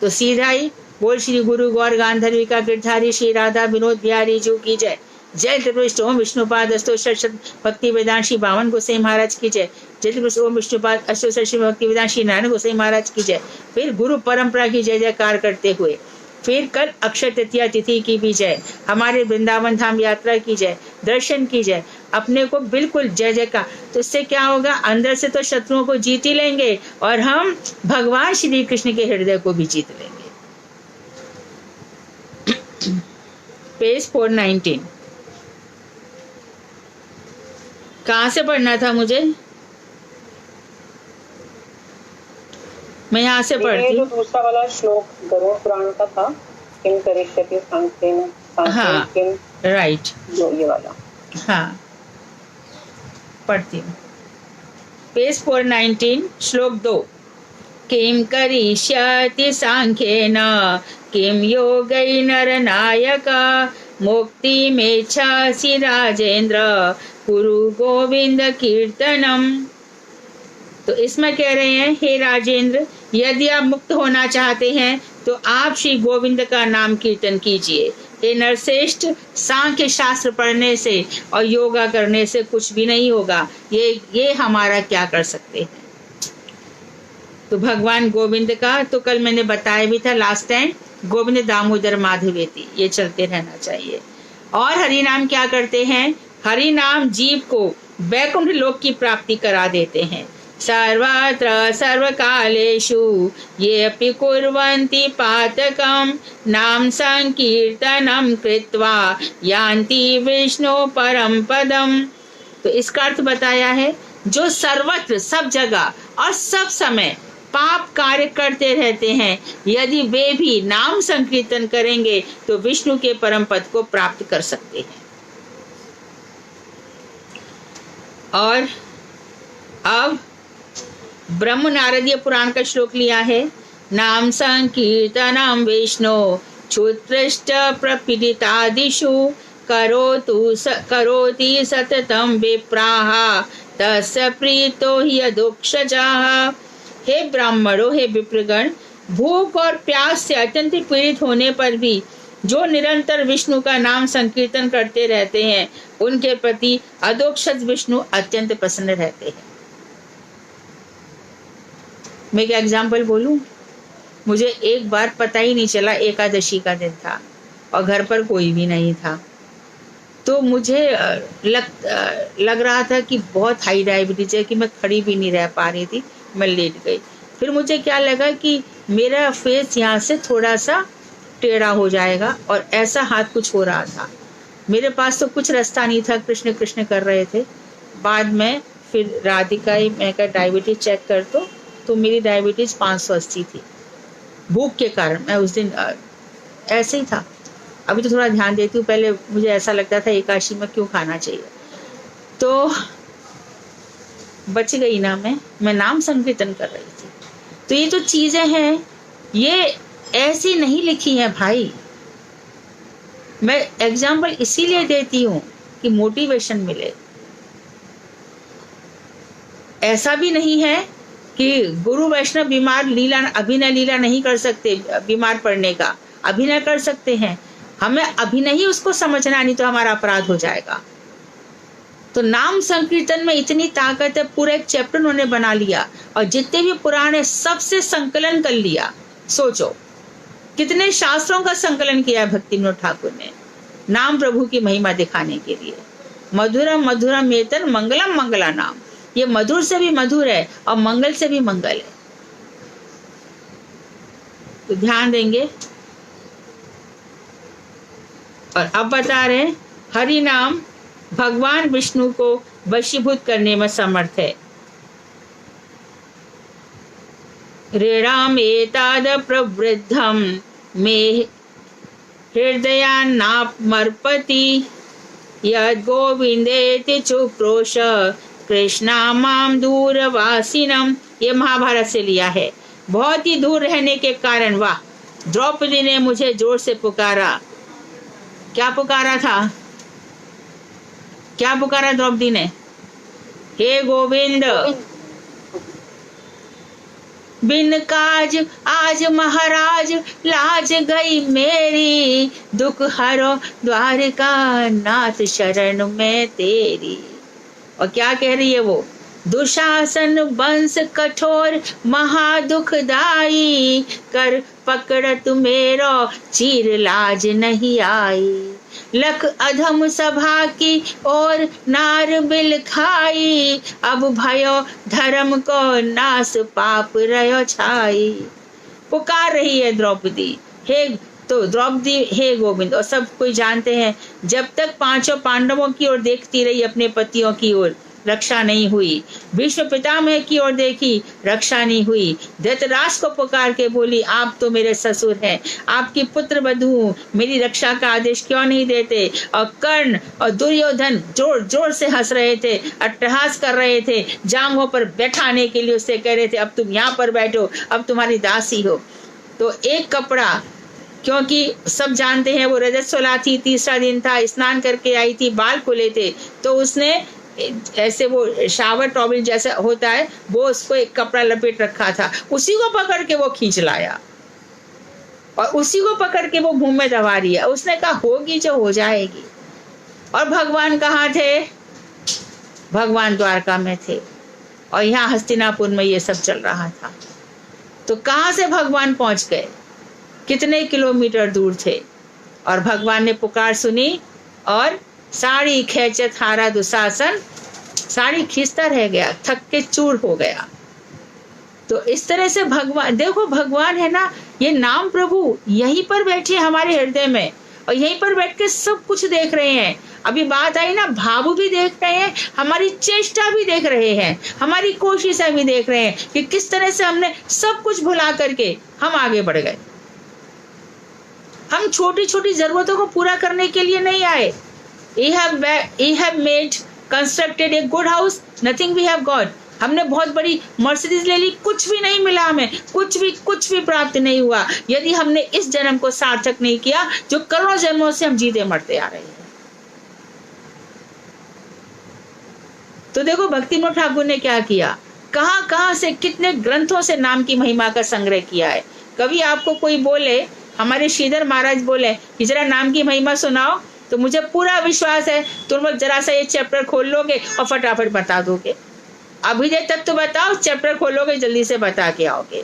तो सीधा ही बोल श्री गुरु गौर गांधर्वी का गिरधारी श्री राधा विनोद बिहारी जी की जय। जय त्रिपुष्ट ओम विष्णुपाद अष्टो षट भक्ति वेदांत श्री बावन गोसाई महाराज की जय। जय त्रिपुष्ट ओम विष्णुपाद अष्टो षट भक्ति वेदांत श्री नारायण गोसाई महाराज की जय। फिर गुरु परंपरा की जय जयकार करते हुए फिर कल अक्षय तृतीया तिथि की भी जय, हमारे वृंदावन धाम यात्रा की जय, दर्शन की जय, अपने को बिल्कुल जय जयकार। तो इससे क्या होगा, अंदर से तो शत्रुओं को जीत ही लेंगे और हम भगवान श्री कृष्ण के हृदय को भी जीत लेंगे। पेज 419। कहाँ से पढ़ना था मुझे? मैं यहाँ से पढ़ती हूँ। दूसरा वाला श्लोक गरुड़ पुराण का था, किम करिष्यति सांख्येन, हाँ राइट, जो ये वाला। हाँ पढ़ती हूँ। पेज 419 श्लोक 2। किम करिष्यति सांख्येन किम योगै नरनायक मुक्तिमेच्छसि राजेंद्र कुरु गोविंद कीर्तनम। तो इसमें कह रहे हैं, हे राजेंद्र, यदि आप मुक्त होना चाहते हैं तो आप श्री गोविंद का नाम कीर्तन कीजिए। हे नरश्रेष्ठ, सांख्य शास्त्र पढ़ने से और योगा करने से कुछ भी नहीं होगा। ये हमारा क्या कर सकते हैं। तो भगवान गोविंद का तो कल मैंने बताया भी था लास्ट टाइम, गोविंद दामोदर माधवेति, ये चलते रहना चाहिए। और हरि नाम क्या करते हैं? हरि नाम जीव को वैकुंठ लोक की प्राप्ति करा देते हैं। सर्वत्र सर्वकालेषु ये अपि कुर्वन्ति पातकं नाम संकीर्तनं कृत्वा यान्ति विष्णु परम पदम। तो इसका अर्थ बताया है, जो सर्वत्र सब जगह और सब समय पाप कार्य करते रहते हैं, यदि वे भी नाम संकीर्तन करेंगे तो विष्णु के परम पद को प्राप्त कर सकते हैं। और अब ब्रह्म नारदीय पुराण का श्लोक लिया है। नाम संकीर्तनम विष्णु क्षुत्पृष्ठ प्रपीडितादिषु करोति सततम विप्राः तस्य प्रीतो यदुक्षजाः। हे ब्राह्मणों, हे विप्रगण, भूख और प्यास से अत्यंत पीड़ित होने पर भी जो निरंतर विष्णु का नाम संकीर्तन करते रहते हैं, उनके प्रति अधोक्षज विष्णु अत्यंत प्रसन्न रहते हैं। मैं एक एग्जाम्पल बोलूं, मुझे एक बार पता ही नहीं चला, एकादशी का दिन था और घर पर कोई भी नहीं था, तो मुझे लग रहा था कि बहुत हाई डायबिटीज है, कि मैं खड़ी भी नहीं रह पा रही थी, मैं लेट गई। फिर मुझे क्या लगा कि मेरा फेस यहाँ से थोड़ा सा टेढ़ा हो जाएगा, और ऐसा हाथ कुछ हो रहा था। मेरे पास तो कुछ रास्ता नहीं था, कृष्ण कृष्ण कर रहे थे। बाद में फिर राधिका ही, मैं कहा डायबिटीज चेक कर, तो मेरी डायबिटीज 580 थी, भूख के कारण। मैं उस दिन ऐसे ही था, अभी तो थोड़ा ध्यान देती हूँ, पहले मुझे ऐसा लगता था एकादशी में क्यों खाना चाहिए। तो बच गई ना, मैं नाम संकीर्तन कर रही थी। तो ये जो चीजें हैं, ये ऐसी नहीं लिखी है भाई। मैं एग्जाम्पल इसीलिए देती हूँ कि मोटिवेशन मिले। ऐसा भी नहीं है कि गुरु वैष्णव बीमार लीला, अभिनय लीला नहीं कर सकते, बीमार पड़ने का अभिनय कर सकते हैं। हमें अभिनय ही उसको समझना, नहीं तो हमारा अपराध हो जाएगा। तो नाम संकीर्तन में इतनी ताकत है, पूरा एक चैप्टर उन्होंने बना लिया, और जितने भी पुराण है सबसे संकलन कर लिया। सोचो कितने शास्त्रों का संकलन किया है भक्ति विनोद ठाकुर ने, नाम प्रभु की महिमा दिखाने के लिए। मधुरम मधुरम एतन मंगलम मंगला नाम, ये मधुर से भी मधुर है और मंगल से भी मंगल है। तो ध्यान देंगे। और अब बता रहे, हरि नाम भगवान विष्णु को वशीभूत करने में समर्थ है। ऋणाम एताद प्रवृद्धम मे हृदयान्नापमर्पति यद् गोविंदेति चुक्रोश कृष्णा माम दूरवासिनम। ये महाभारत से लिया है। बहुत ही दूर रहने के कारण, वाह, द्रौपदी ने मुझे जोर से पुकारा। क्या पुकारा था? क्या पुकारा द्रौपदी ने? हे गोविंद, बिन काज आज महाराज लाज गई मेरी, दुख हरो द्वारका नाथ शरण में तेरी। और क्या कह रही है वो? दुशासन वंश कठोर महादुखदाई, कर पकड़त मेरो चीर लाज नहीं आई। लख अधम सभा की और नार बिल खाई, अब भयो धर्म को नाश पाप रयो छाई। पुकार रही है द्रौपदी, हे तो द्रौपदी हे गोविंद। और सब कोई जानते हैं, जब तक पांचों पांडवों की ओर देखती रही, अपने पतियों की ओर, रक्षा नहीं हुई। भीष्म पितामह की ओर देखी, रक्षा नहीं हुई। धृतराष्ट्र को पुकार के बोली, आप तो मेरे ससुर हैं, आपकी पुत्र वधू, मेरी रक्षा का आदेश क्यों नहीं देते? और कर्ण और दुर्योधन जोर जोर से हंस रहे थे, अट्टहास कर रहे थे, जांघों पर बैठाने के लिए उससे कह रहे थे, अब तुम यहाँ पर बैठो, अब तुम्हारी दासी हो। तो एक कपड़ा, क्योंकि सब जानते हैं वो रजस्वला थी, तीसरा दिन था, स्नान करके आई थी, बाल खुले थे, तो उसने ऐसे वो शावर टॉवल जैसा होता है, वो उसको एक कपड़ा लपेट रखा था, उसी को पकड़ के वो खींच लाया और उसी को पकड़ के वो मुंह में दबा रही है। उसने कहा होगी जो हो जाएगी। और भगवान कहाँ थे? भगवान द्वारका में थे, और यहाँ हस्तिनापुर में ये सब चल रहा था। तो कहाँ से भगवान पहुंच गए, कितने किलोमीटर दूर थे, और भगवान ने पुकार सुनी और साड़ी खींचत हारा दुशासन, साड़ी खींचता रह गया, थक के चूर हो गया। तो इस तरह से भगवान, देखो भगवान है ना, ये नाम प्रभु यहीं पर बैठे हमारे हृदय में, और यहीं पर बैठ के सब कुछ देख रहे हैं। अभी बात आई ना, भाव भी देख रहे हैं, हमारी चेष्टा भी देख रहे हैं, हमारी कोशिशें भी देख रहे हैं कि किस तरह से हमने सब कुछ भुला करके हम आगे बढ़ गए। हम छोटी छोटी जरूरतों को पूरा करने के लिए नहीं आए। Ye have made constructed a good house, nothing we have got. हमने बहुत बड़ी मर्सिडीज ले ली, कुछ भी नहीं मिला हमें, कुछ भी प्राप्त नहीं हुआ यदि हमने इस जन्म को सार्थक नहीं किया जो करोड़ों जन्मों से हम जीते मरते आ रहे हैं। तो देखो भक्तिमोहन ठाकुर ने क्या किया, कहां से कितने ग्रंथों से नाम की महिमा का संग्रह किया है। कभी आपको कोई बोले, हमारे श्रीधर महाराज बोले कि जरा नाम की महिमा सुनाओ, तो मुझे पूरा विश्वास है तुम लोग जरा सा ये चैप्टर खोल लोगे और फटाफट बता दोगे। अभिजय तत्व बताओ, चैप्टर खोलोगे जल्दी से बता के आओगे।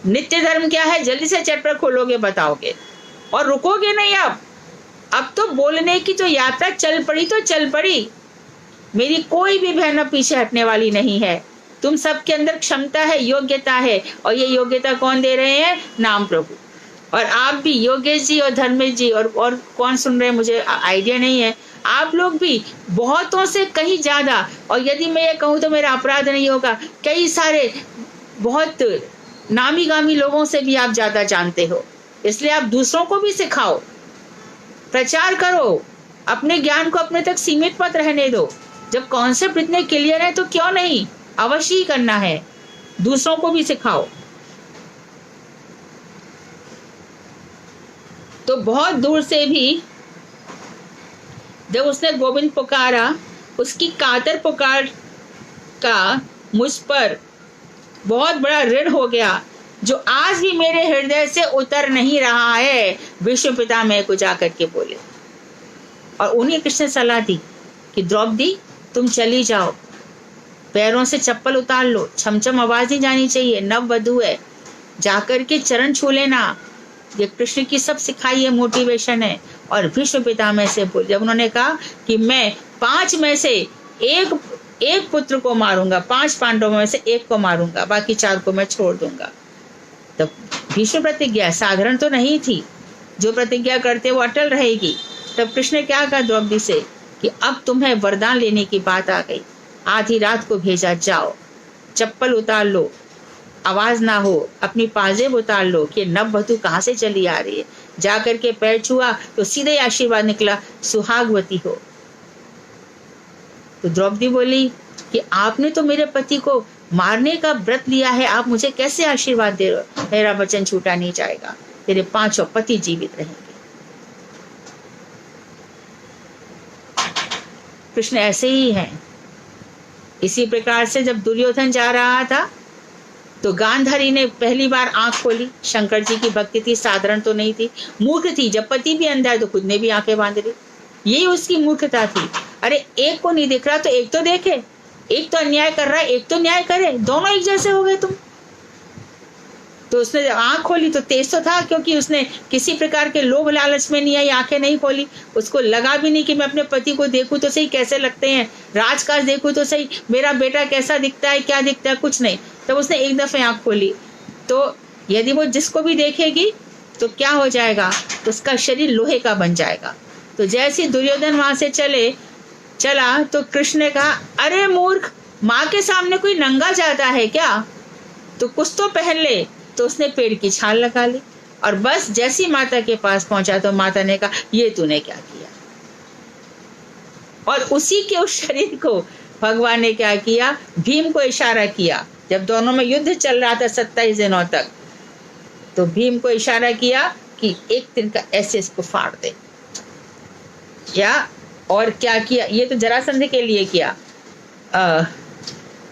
नित्य धर्म क्या है, जल्दी से चैप्टर खोलोगे बताओगे, और रुकोगे नहीं। अब तो बोलने की तो यात्रा चल पड़ी तो चल पड़ी। मेरी कोई भी बहन पीछे हटने वाली नहीं है। तुम सबके अंदर क्षमता है, योग्यता है, और ये योग्यता कौन दे रहे हैं, नाम प्रभु। और आप भी, योगेश जी और धर्मेश जी और कौन सुन रहे हैं मुझे आइडिया नहीं है, आप लोग भी बहुतों से कहीं ज्यादा, और यदि मैं ये कहूँ तो मेरा अपराध नहीं होगा, कई सारे बहुत नामी गामी लोगों से भी आप ज्यादा जानते हो। इसलिए आप दूसरों को भी सिखाओ, प्रचार करो, अपने ज्ञान को अपने तक सीमित मत रहने दो। जब कॉन्सेप्ट इतने क्लियर है तो क्यों नहीं, अवश्य ही करना है, दूसरों को भी सिखाओ। तो बहुत दूर से भी जब उसने गोविंद पुकारा, उसकी कातर पुकार का मुझ पर बहुत बड़ा ऋण हो गया, जो आज भी मेरे हृदय से उतर नहीं रहा है। विश्व पितामह को जाकर के बोले, और उन्हीं कृष्ण ने सलाह दी कि द्रौपदी तुम चली जाओ, पैरों से चप्पल उतार लो, छमछम आवाज नहीं जानी चाहिए, नव वधू है, जाकर के चरण छू लेना। ये कृष्ण की सब सिखाई है, मोटिवेशन है। और विश्व पितामह से बोल, जब उन्होंने कहा कि मैं 5 में से एक पुत्र को मारूंगा, 5 पांडवों में से 1 को मारूंगा, बाकी 4 को मैं छोड़ दूंगा। तब भीष्म प्रतिज्ञा साधारण तो नहीं थी, जो प्रतिज्ञा करते वो अटल रहेगी। तब कृष्ण ने क्या कहा द्रौपदी से कि अब तुम्हें वरदान लेने की बात आ गई, आधी रात को भेजा, जाओ चप्पल उतार लो, आवाज ना हो, अपनी पाजेब उतार लो कि नव वधू कहाँ से चली आ रही है। जा करके पैर छुआ तो सीधे आशीर्वाद निकला, सुहागवती हो। तो द्रौपदी बोली कि आपने तो मेरे पति को मारने का व्रत लिया है, आप मुझे कैसे आशीर्वाद दे रहे हो, मेरा वचन छूटा नहीं जाएगा, तेरे 5 पति जीवित रहेंगे। कृष्ण ऐसे ही हैं। इसी प्रकार से जब दुर्योधन जा रहा था तो गांधारी ने पहली बार आंख खोली। शंकर जी की भक्ति थी, साधारण तो नहीं थी, मूर्ख थी। जब पति भी अंधा है तो खुद ने भी आंखें बांध ली, यही उसकी मूर्खता थी। अरे एक को नहीं दिख रहा तो एक तो देखे, एक तो अन्याय कर रहा है एक तो न्याय करे, दोनों एक जैसे हो गए तुम। तो उसने आंख खोली तो तेज तो था, क्योंकि उसने किसी प्रकार के लोभ लालच में नहीं आई, आंखें नहीं खोली। उसको लगा भी नहीं कि मैं अपने पति को देखूं तो सही कैसे लगते हैं, राजकाज देखूं तो सही, मेरा बेटा कैसा दिखता है, क्या दिखता है, कुछ नहीं। तब उसने एक दफे आंख खोली। तो यदि वो जिसको भी देखेगी तो क्या हो जाएगा, तो उसका शरीर लोहे का बन जाएगा। तो जैसे दुर्योधन वहां से चला तो कृष्ण ने कहा, अरे मूर्ख, माँ के सामने कोई नंगा जाता है क्या, तो कुछ तो पहन ले। तो उसने पेड़ की छाल लगा ली, और बस जैसी माता के पास पहुंचा तो माता ने कहा, ये तूने क्या किया। और उसी के उस शरीर को भगवान ने क्या किया, भीम को इशारा किया। जब दोनों में युद्ध चल रहा था 27 दिनों तक, तो भीम को इशारा किया कि एक दिन का ऐसे इसको फाड़ दे। या और क्या किया, ये तो जरासंध के लिए किया,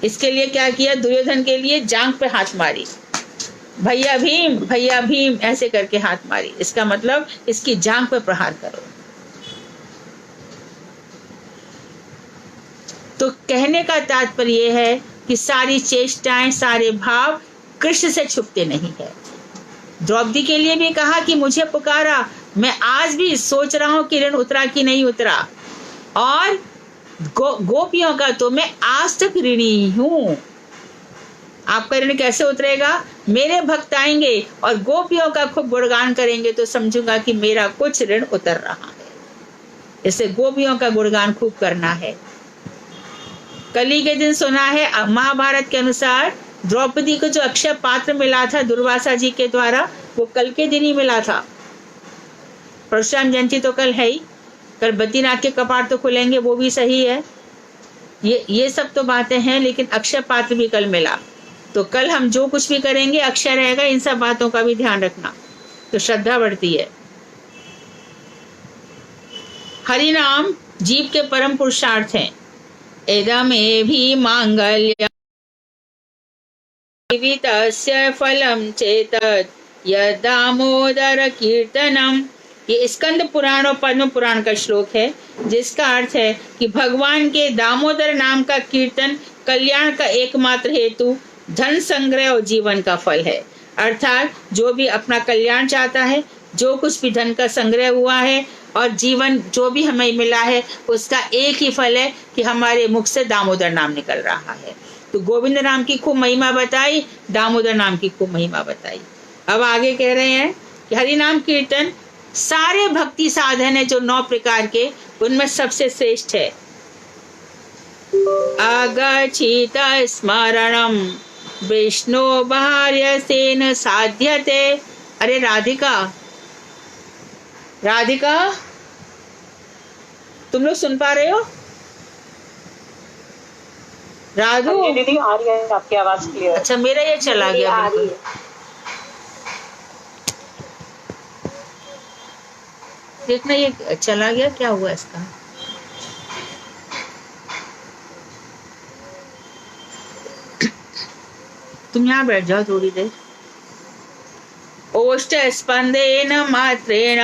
इसके लिए क्या किया, दुर्योधन के लिए जांघ पे हाथ मारी, भैया भीम ऐसे करके हाथ मारी। इसका मतलब इसकी जांघ पे प्रहार करो। तो कहने का तात्पर्य यह है कि सारी चेष्टाएं, सारे भाव कृष्ण से छुपते नहीं है। द्रौपदी के लिए भी कहा कि मुझे पुकारा, मैं आज भी सोच रहा हूं कि ऋण उतरा कि नहीं उतरा, और गोपियों का तो मैं आज तक ऋणी हूं। आपका ऋण कैसे उतरेगा? मेरे भक्त आएंगे और गोपियों का खूब गुणगान करेंगे तो समझूंगा कि मेरा कुछ ऋण उतर रहा है। इससे गोपियों का गुणगान खूब करना है। कली के दिन सुना है महाभारत के अनुसार द्रौपदी को जो अक्षय पात्र मिला था दुर्वासा जी के द्वारा, वो कल के दिन ही मिला था। परशुराम जयंती तो कल है ही, कल बद्रीनाथ के कपाट तो खुलेंगे, वो भी सही है। ये सब तो बातें हैं, लेकिन अक्षय पात्र भी कल मिला। तो कल हम जो कुछ भी करेंगे अक्षय रहेगा। इन सब बातों का भी ध्यान रखना, तो श्रद्धा बढ़ती है। हरि नाम जीव के परम पुरुषार्थ हैं। एदमे भी मांगल्य जीवितस्य फलम चेतत् यदामोदर कीर्तनम। ये स्कंद पुराण और पद्म पुराण का श्लोक है, जिसका अर्थ है कि भगवान के दामोदर नाम का कीर्तन कल्याण का एकमात्र हेतु, धन संग्रह और जीवन का फल है। अर्थात जो भी अपना कल्याण चाहता है, जो कुछ भी धन का संग्रह हुआ है और जीवन जो भी हमें मिला है, उसका एक ही फल है कि हमारे मुख से दामोदर नाम निकल रहा है। तो गोविंद नाम की खूब महिमा बताई, दामोदर नाम की खूब महिमा बताई। अब आगे कह रहे हैं कि हरि नाम कीर्तन सारे भक्ति साधन है जो 9 प्रकार के, उनमें सबसे श्रेष्ठ है। अगच्छित स्मरणम विष्णु भार्य सेन साध्यते। अरे राधिका, राधिका तुम लोग सुन पा रहे हो? राधु दीदी आ रही है आपकी आवाज क्लियर। अच्छा, मेरा ये चला गया बिल्कुल। देखना ये चला गया, क्या हुआ इसका? तुम यहाँ बैठ जाओ थोड़ी देर। ओष्ठ स्पंदेन मात्रेण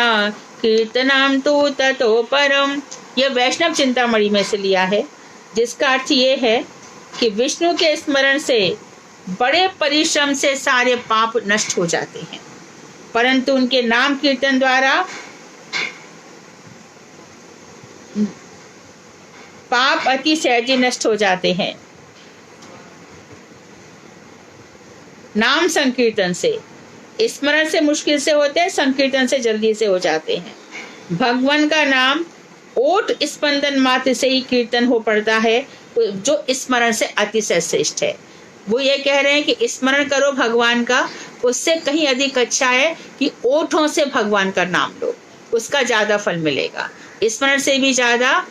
कीर्तनम तु ततो परम। यह वैष्णव चिंतामणि में से लिया है, जिसका अर्थ ये है कि विष्णु के स्मरण से बड़े परिश्रम से सारे पाप नष्ट हो जाते हैं, परंतु उनके नाम कीर्तन द्वारा पाप अति सहज नष्ट हो जाते हैं। नाम संकीर्तन से, स्मरण से मुश्किल से होते हैं, संकीर्तन से जल्दी से हो जाते हैं। भगवान का नाम ओठ स्पंदन मात्र से ही कीर्तन हो पड़ता है, जो स्मरण से अतिशय श्रेष्ठ है। वो ये कह रहे हैं कि स्मरण करो भगवान का, उससे कहीं अधिक अच्छा है कि ओठों से भगवान का नाम लो, उसका ज्यादा फल मिलेगा। स्मरण से भी ज्यादा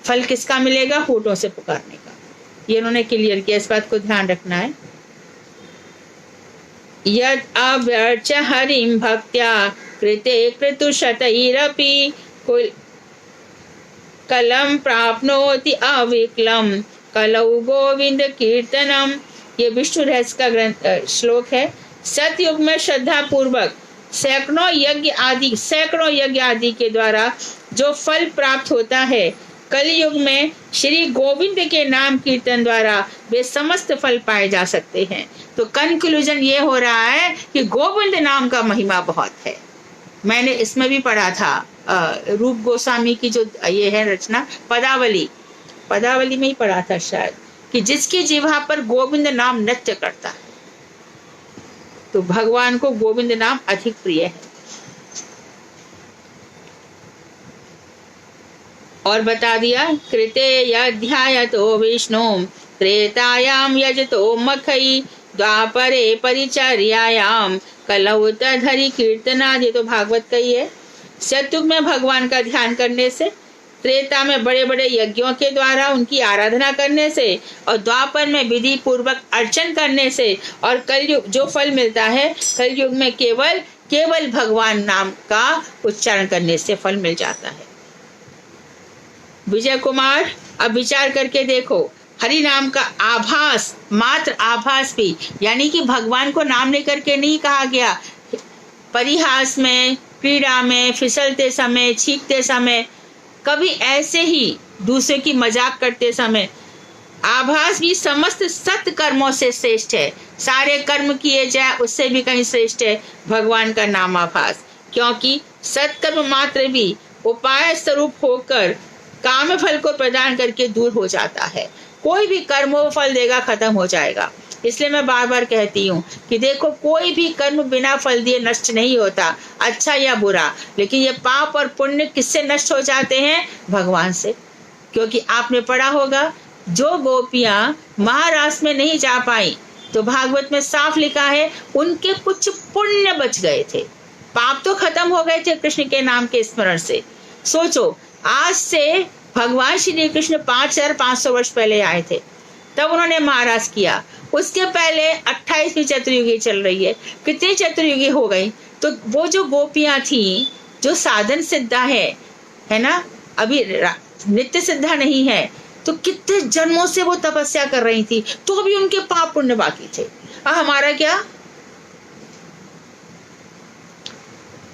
फल किसका मिलेगा? होठों से पुकारने का। ये उन्होंने क्लियर किया, इस बात को ध्यान रखना है। यद अव्यर्च हरिम भक्त्या कृते कृतुशतैरपि कलम प्राप्नोति अविकलम कलौ गोविंद कीर्तनम। ये विष्णु रहस्य का ग्रंथ श्लोक है। सतयुग में श्रद्धा पूर्वक सैकड़ों यज्ञ आदि के द्वारा जो फल प्राप्त होता है, कलयुग में श्री गोविंद के नाम कीर्तन द्वारा वे समस्त फल पाए जा सकते हैं। तो कंक्लूजन ये हो रहा है कि गोविंद नाम का महिमा बहुत है। मैंने इसमें भी पढ़ा था, रूप गोस्वामी की जो ये है रचना पदावली में ही पढ़ा था शायद, कि जिसकी जिह्वा पर गोविंद नाम नृत्य करता है, तो भगवान को गोविंद नाम अधिक प्रिय है। और बता दिया, कृते यध्यायतो विष्णु त्रेतायाम यजतो मखई द्वापरे परिचर्यायाम कलौ तद्धरि कीर्तनाद। ये तो भागवत का ही है। सतयुग में भगवान का ध्यान करने से, त्रेता में बड़े बड़े यज्ञों के द्वारा उनकी आराधना करने से, और द्वापर में विधि पूर्वक अर्चन करने से, और कलयुग जो फल मिलता है, कलयुग में केवल भगवान नाम का उच्चारण करने से फल मिल जाता है। विजय कुमार, अब विचार करके देखो, हरि नाम का आभास, मात्र आभास भी, यानी कि भगवान को नाम लेकर के नहीं कहा गया। परिहास में, क्रीड़ा में, फिसलते समय, छींकते समय, कभी ऐसे ही दूसरे की मजाक करते समय आभास भी समस्त सत्य कर्मों से श्रेष्ठ है। सारे कर्म किए जाए उससे भी कहीं श्रेष्ठ है भगवान का नाम आभास, क्योंकि सत्कर्म मात्र भी उपाय स्वरूप होकर काम फल को प्रदान करके दूर हो जाता है। कोई भी कर्म वो फल देगा, खत्म हो जाएगा। इसलिए मैं बार बार कहती हूँ कि देखो, कोई भी कर्म बिना फल दिए नष्ट नहीं होता, अच्छा या बुरा। लेकिन ये पाप और पुण्य किससे नष्ट हो जाते हैं? भगवान से। क्योंकि आपने पढ़ा होगा, जो गोपियां महारास में नहीं जा पाई, तो भागवत में साफ लिखा है उनके कुछ पुण्य बच गए थे, पाप तो खत्म हो गए थे कृष्ण के नाम के स्मरण से। सोचो, आज से भगवान श्री कृष्ण 5500 वर्ष पहले आए थे, तब उन्होंने महाराज किया। उसके पहले 28वीं चतुर्युगी चल रही है, कितनी चतुर्युगी हो गई। तो वो जो गोपियां थी, जो साधन सिद्धा है ना, अभी नित्य सिद्धा नहीं है, तो कितने जन्मों से वो तपस्या कर रही थी, तो अभी उनके पाप पुण्य बाकी थे। हमारा क्या,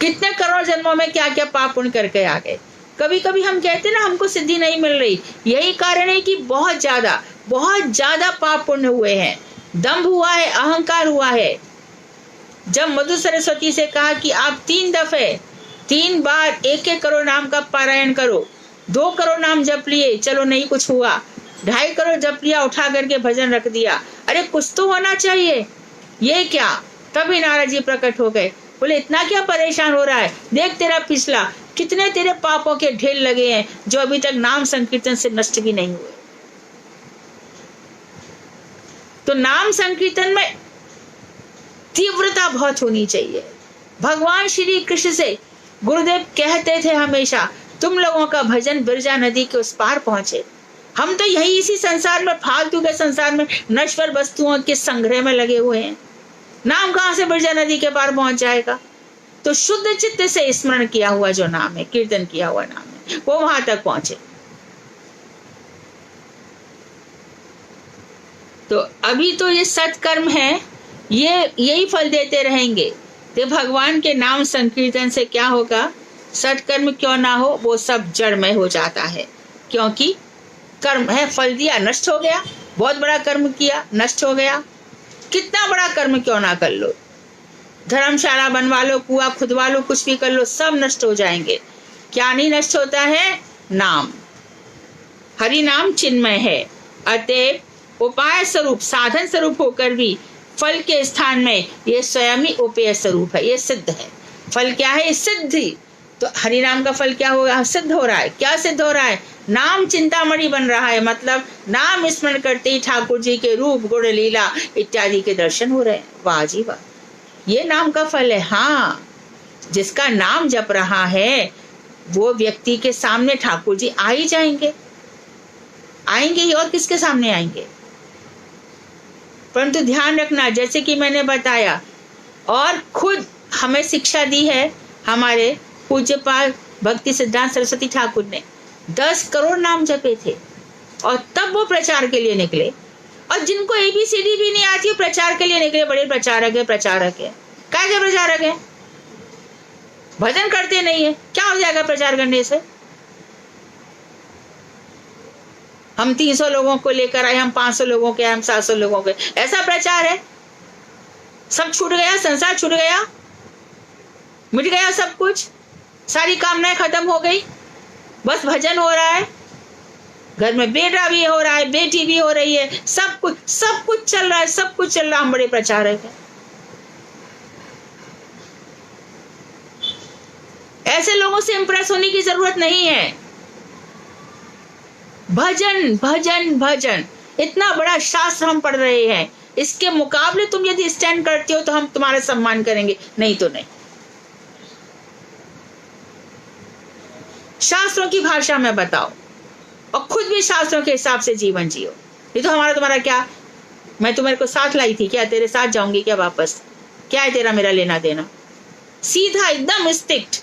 कितने करोड़ जन्मों में क्या क्या पाप पुण्य करके आ गए। कभी कभी हम कहते ना हमको सिद्धि नहीं मिल रही, यही कारण है कि बहुत ज्यादा पाप पुण्य हुए हैं, दंभ हुआ है, अहंकार हुआ है। जब मधु सरस्वती से कहा कि आप 3 बार 1 करोड़ नाम का पारायण करो, 2 करोड़ नाम जप लिए, चलो नहीं कुछ हुआ, 2.5 करोड़ जप लिया, उठा करके भजन रख दिया, अरे कुछ तो होना चाहिए, ये क्या। तभी नारद जी प्रकट हो गए, बोले इतना क्या परेशान हो रहा है, देख तेरा पिछला कितने तेरे पापों के ढेर लगे हैं, जो अभी तक नाम संकीर्तन से नष्ट भी नहीं हुए। तो नाम संकीर्तन में तीव्रता बहुत होनी चाहिए। भगवान श्री कृष्ण से गुरुदेव कहते थे हमेशा, तुम लोगों का भजन बिरजा नदी के उस पार पहुंचे। हम तो यही इसी संसार में, फालतू के संसार में, नश्वर वस्तुओं के संग्रह में लगे हुए हैं। नाम कहां से बिरजा नदी के पार पहुंच जाएगा। तो शुद्ध चित्त से स्मरण किया हुआ जो नाम है, कीर्तन किया हुआ नाम है, वो वहां तक पहुंचे। तो अभी तो ये सत्कर्म है, ये यही फल देते रहेंगे। तो भगवान के नाम संकीर्तन से क्या होगा, सत्कर्म क्यों ना हो, वो सब जड़मय हो जाता है। क्योंकि कर्म है, फल दिया, नष्ट हो गया। बहुत बड़ा कर्म किया, नष्ट हो गया। कितना बड़ा कर्म क्यों ना कर लो, धर्मशाला बनवा लो, कुआं खुदवा लो, कुछ भी कर लो, सब नष्ट हो जाएंगे। क्या नहीं नष्ट होता है? नाम। हरि नाम चिन्मय है, अतएव उपाय स्वरूप, साधन स्वरूप होकर भी फल के स्थान में ये स्वयं ही उपेय स्वरूप है, ये सिद्ध है। फल क्या है? सिद्धि। तो हरि नाम का फल क्या होगा? सिद्ध हो रहा है। क्या सिद्ध हो रहा है? नाम चिंतामणि बन रहा है, मतलब नाम स्मरण करते ही ठाकुर जी के रूप, गुण, लीला इत्यादि के दर्शन हो रहे हैं। वाह जी वाह, ये नाम का फल है। हाँ, जिसका नाम जप रहा है वो व्यक्ति के सामने ठाकुर जी आ ही जाएंगे, आएंगे ही, और किसके सामने आएंगे। परंतु ध्यान रखना, जैसे कि मैंने बताया और खुद हमें शिक्षा दी है हमारे पूज्यपाल भक्ति सिद्धांत सरस्वती ठाकुर ने, 10 करोड़ नाम जपे थे और तब वो प्रचार के लिए निकले। और जिनको ABCD भी नहीं आती, प्रचार के लिए निकले। बड़े प्रचारक है, क्या के प्रचारक है, भजन करते नहीं है, क्या हो जाएगा प्रचार करने से। हम 300 लोगों को लेकर आए, हम 500 लोगों के, हम 700 लोगों के, ऐसा प्रचार है। सब छूट गया, संसार छूट गया, मिट गया सब कुछ, सारी कामनाएं खत्म हो गई, बस भजन हो रहा है। घर में बेटा भी हो रहा है, बेटी भी हो रही है, सब कुछ चल रहा है, सब कुछ चल रहा। हम बड़े प्रचारक हैं। ऐसे लोगों से इंप्रेस होने की जरूरत नहीं है। भजन भजन भजन, इतना बड़ा शास्त्र हम पढ़ रहे हैं, इसके मुकाबले तुम यदि स्टैंड करते हो तो हम तुम्हारा सम्मान करेंगे, नहीं तो नहीं। शास्त्रों की भाषा में बताओ और खुद भी शास्त्रों के हिसाब से जीवन जियो। ये तो हमारा तुम्हारा क्या, मैं तुम्हारे को साथ लाई थी क्या, तेरे साथ जाऊंगी क्या वापस, क्या है तेरा मेरा लेना देना। सीधा एकदम स्ट्रिक्ट।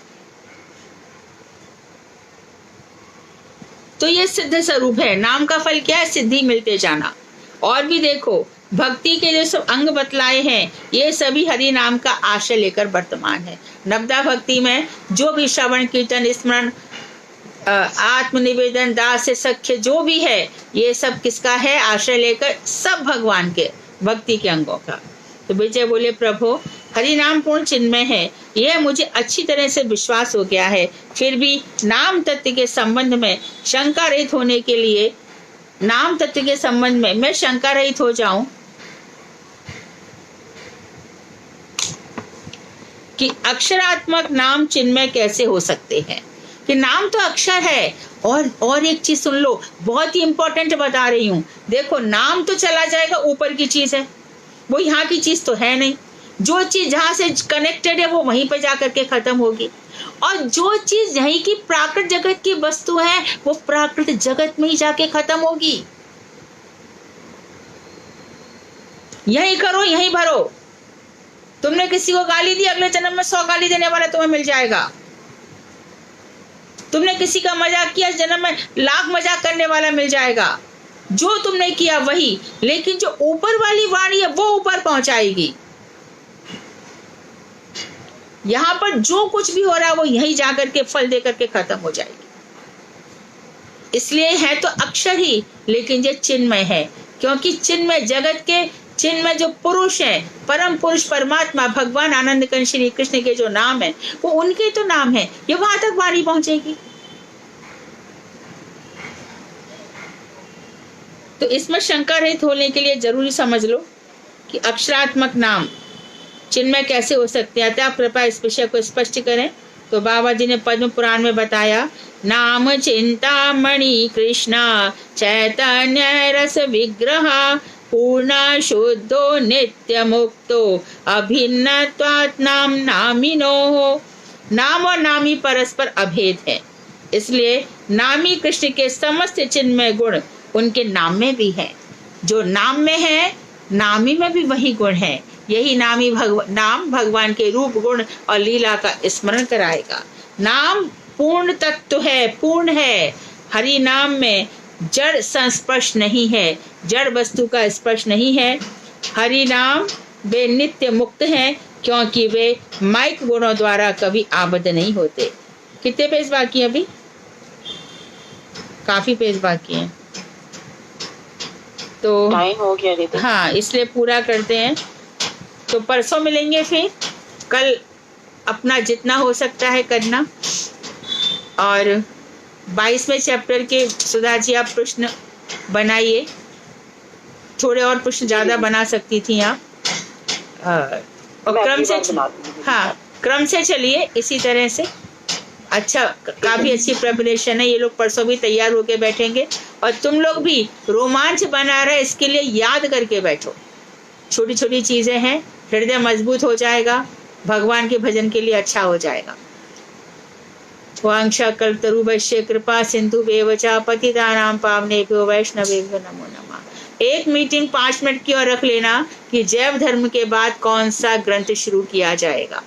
तो ये सिद्ध स्वरूप है। नाम का फल क्या है? सिद्धि मिलते जाना। और भी देखो, भक्ति के जो सब अंग बतलाए हैं ये सभी हरि नाम का आश्रय लेकर वर्तमान है। नवदा भक्ति में जो भी श्रवण कीर्तन स्मरण आत्मनिवेदन, दास, सख्य जो भी है, ये सब किसका है? आश्रय लेकर सब भगवान के भक्ति के अंगों का। तो विजय बोले, प्रभु हरि नाम पूर्ण चिन्मय है, यह मुझे अच्छी तरह से विश्वास हो गया है। फिर भी नाम तत्व के संबंध में शंका रहित होने के लिए, नाम तत्व के संबंध में मैं शंका रहित हो जाऊं कि अक्षरात्मक नाम चिन्मय कैसे हो सकते हैं? कि नाम तो अक्षर है। और एक चीज सुन लो, बहुत ही इंपॉर्टेंट बता रही हूँ। देखो, नाम तो चला जाएगा, ऊपर की चीज है, वो यहाँ की चीज तो है नहीं। जो चीज जहां से कनेक्टेड है वो वहीं पर जाकर के खत्म होगी, और जो चीज यहीं की प्राकृत जगत की वस्तु है वो प्राकृत जगत में ही जाके खत्म होगी। यहीं करो, यहीं भरो। तुमने किसी को गाली दी, अगले जन्म में 100 गाली देने वाला तुम्हें मिल जाएगा। तुमने किसी का मजाक किया, इस जन्म में 1,00,000 मजाक करने वाला मिल जाएगा। जो तुमने किया वही, लेकिन जो ऊपर वाली वाणी है वो ऊपर पहुंचाएगी। यहां पर जो कुछ भी हो रहा है वो यहीं जाकर के फल देकर के खत्म हो जाएगी। इसलिए है तो अक्षर ही, लेकिन ये चिन्मय है, क्योंकि चिन्मय जगत के, चिन्मय जो पुरुष है, परम पुरुष परमात्मा भगवान आनंद कंद श्री कृष्ण के जो नाम है वो उनके तो नाम है, ये वहां तक वाणी पहुंचेगी। तो इसमें शंका रहित होने के लिए जरूरी समझ लो कि अक्षरात्मक नाम चिन्मय कैसे हो सकते हैं। आप कृपया इस विषय को स्पष्ट करें। तो बाबा जी ने पद्म पुराण में बताया, नाम चिंतामणि कृष्णा चैतन्य रस विग्रह पूर्ण शुद्धो नित्य मुक्तो अभिन्नत्वात् नाम नामिनो। नाम और नामी परस्पर अभेद है, इसलिए नामी कृष्ण के समस्त चिन्मय गुण उनके नाम में भी है। जो नाम में है, नामी में भी वही गुण है। यही नामी नाम भगवान के रूप, गुण और लीला का स्मरण कराएगा। नाम पूर्ण तत्व है, पूर्ण है। हरि नाम में जड़ संस्पर्श नहीं है, जड़ वस्तु का स्पर्श नहीं है। हरि नाम वे नित्य मुक्त हैं, क्योंकि वे माइक गुणों द्वारा कभी आबद्ध नहीं होते। कितने पेज बाकी हैं? अभी काफी पेज बाकी हैं, तो टाइम हो गया दीदी। हाँ, इसलिए पूरा करते हैं। तो परसों मिलेंगे, फिर कल अपना जितना हो सकता है करना। और 22वें चैप्टर के सुधा जी आप प्रश्न बनाइए, थोड़े और प्रश्न ज्यादा बना सकती थी आप। और क्रम से, हाँ, क्रम से चलिए इसी तरह से। अच्छा, काफी अच्छी प्रिपरेशन है। ये लोग परसों भी तैयार होके बैठेंगे, और तुम लोग भी रोमांच बना रहे, इसके लिए याद करके बैठो। छोटी छोटी चीजें हैं, हृदय मजबूत हो जाएगा, भगवान के भजन के लिए अच्छा हो जाएगा। वांछा कल्पतरुभ्यश्च कृपा सिंधुभ्येव च पतितानां पावनेभ्यो वैष्णवेभ्यो नमो नमः। एक मीटिंग 5 मिनट की और रख लेना कि जैव धर्म के बाद कौन सा ग्रंथ शुरू किया जाएगा।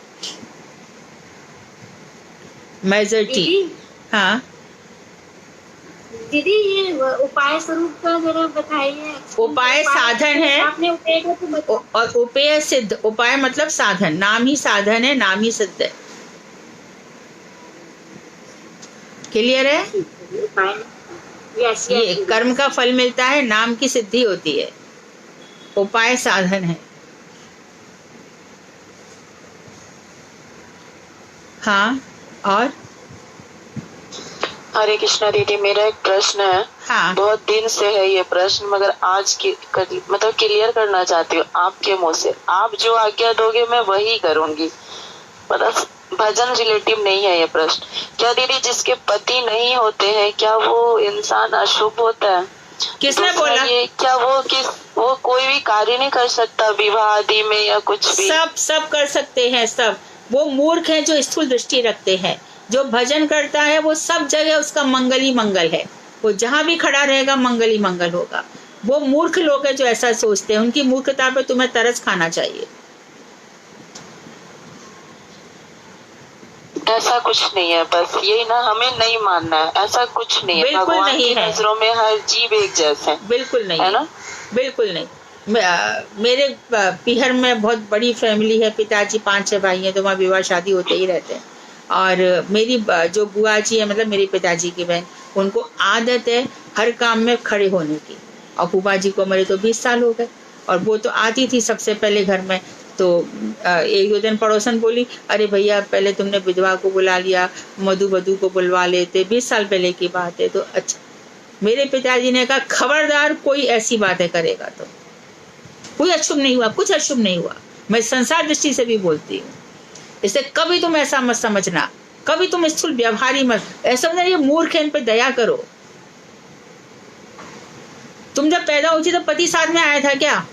मेजॉरिटी, हाँ दीदी, ये उपाय स्वरूप का जरा बताइए। उपाय साधन है, आपने उपाय को तो और उपाय सिद्ध। उपाय मतलब साधन, नाम ही साधन है, नाम ही सिद्ध है। क्लियर है? ये कर्म का फल मिलता है, नाम की सिद्धि होती है, उपाय साधन है। हाँ, और हरे कृष्णा दीदी, मेरा एक प्रश्न है। हाँ, बहुत दिन से है ये प्रश्न, मगर आज की मतलब क्लियर करना चाहती हूँ आपके मुंह से। आप जो आज्ञा दोगे मैं वही करूंगी, मतलब भजन रिलेटिव नहीं है ये प्रश्न। क्या दीदी, जिसके पति नहीं होते हैं, क्या वो इंसान अशुभ होता है? किसने बोला? ये क्या वो कोई भी कार्य नहीं कर सकता विवाह आदि में या कुछ भी? सब कर सकते हैं। सब वो मूर्ख हैं जो स्थूल दृष्टि रखते हैं। जो भजन करता है वो सब जगह उसका मंगल ही मंगल है, वो जहां भी खड़ा रहेगा मंगल ही मंगल होगा। वो मूर्ख लोग हैं जो ऐसा सोचते हैं, उनकी मूर्खता पे तुम्हें तरस खाना चाहिए। ऐसा कुछ नहीं है, बस यही ना, हमें नहीं मानना है, ऐसा कुछ नहीं है। बिल्कुल भगवान नहीं की है, नजरों में हर जीव एक जैसे है। बिल्कुल नहीं है ना, बिल्कुल नहीं। मेरे पीहर में बहुत बड़ी फैमिली है, पिताजी 5-6 भाई हैं, तो वहाँ विवाह शादी होते ही रहते हैं। और मेरी जो बुआ जी है, मतलब मेरे पिताजी की बहन, उनको आदत है हर काम में खड़े होने की। और फूफा जी को मेरे तो 20 साल हो गए, और वो तो आती थी सबसे पहले घर में। तो एक दो दिन पड़ोसन बोली, अरे भैया पहले तुमने विधवा को बुला लिया, मधु बधू को बुलवा लेते, 20 साल पहले की बात है। तो अच्छा, मेरे पिताजी ने कहा खबरदार कोई ऐसी बातें करेगा तो। कोई अशुभ नहीं हुआ, कुछ अशुभ नहीं हुआ, मैं संसार दृष्टि से भी बोलती हूँ। इससे कभी तुम ऐसा मत समझना, कभी तुम स्थूल व्यवहारी मत, ऐसा समझना ये मूर्ख है, इन पे दया करो। तुम जब पैदा हुई थी तो पति साथ में आया था क्या?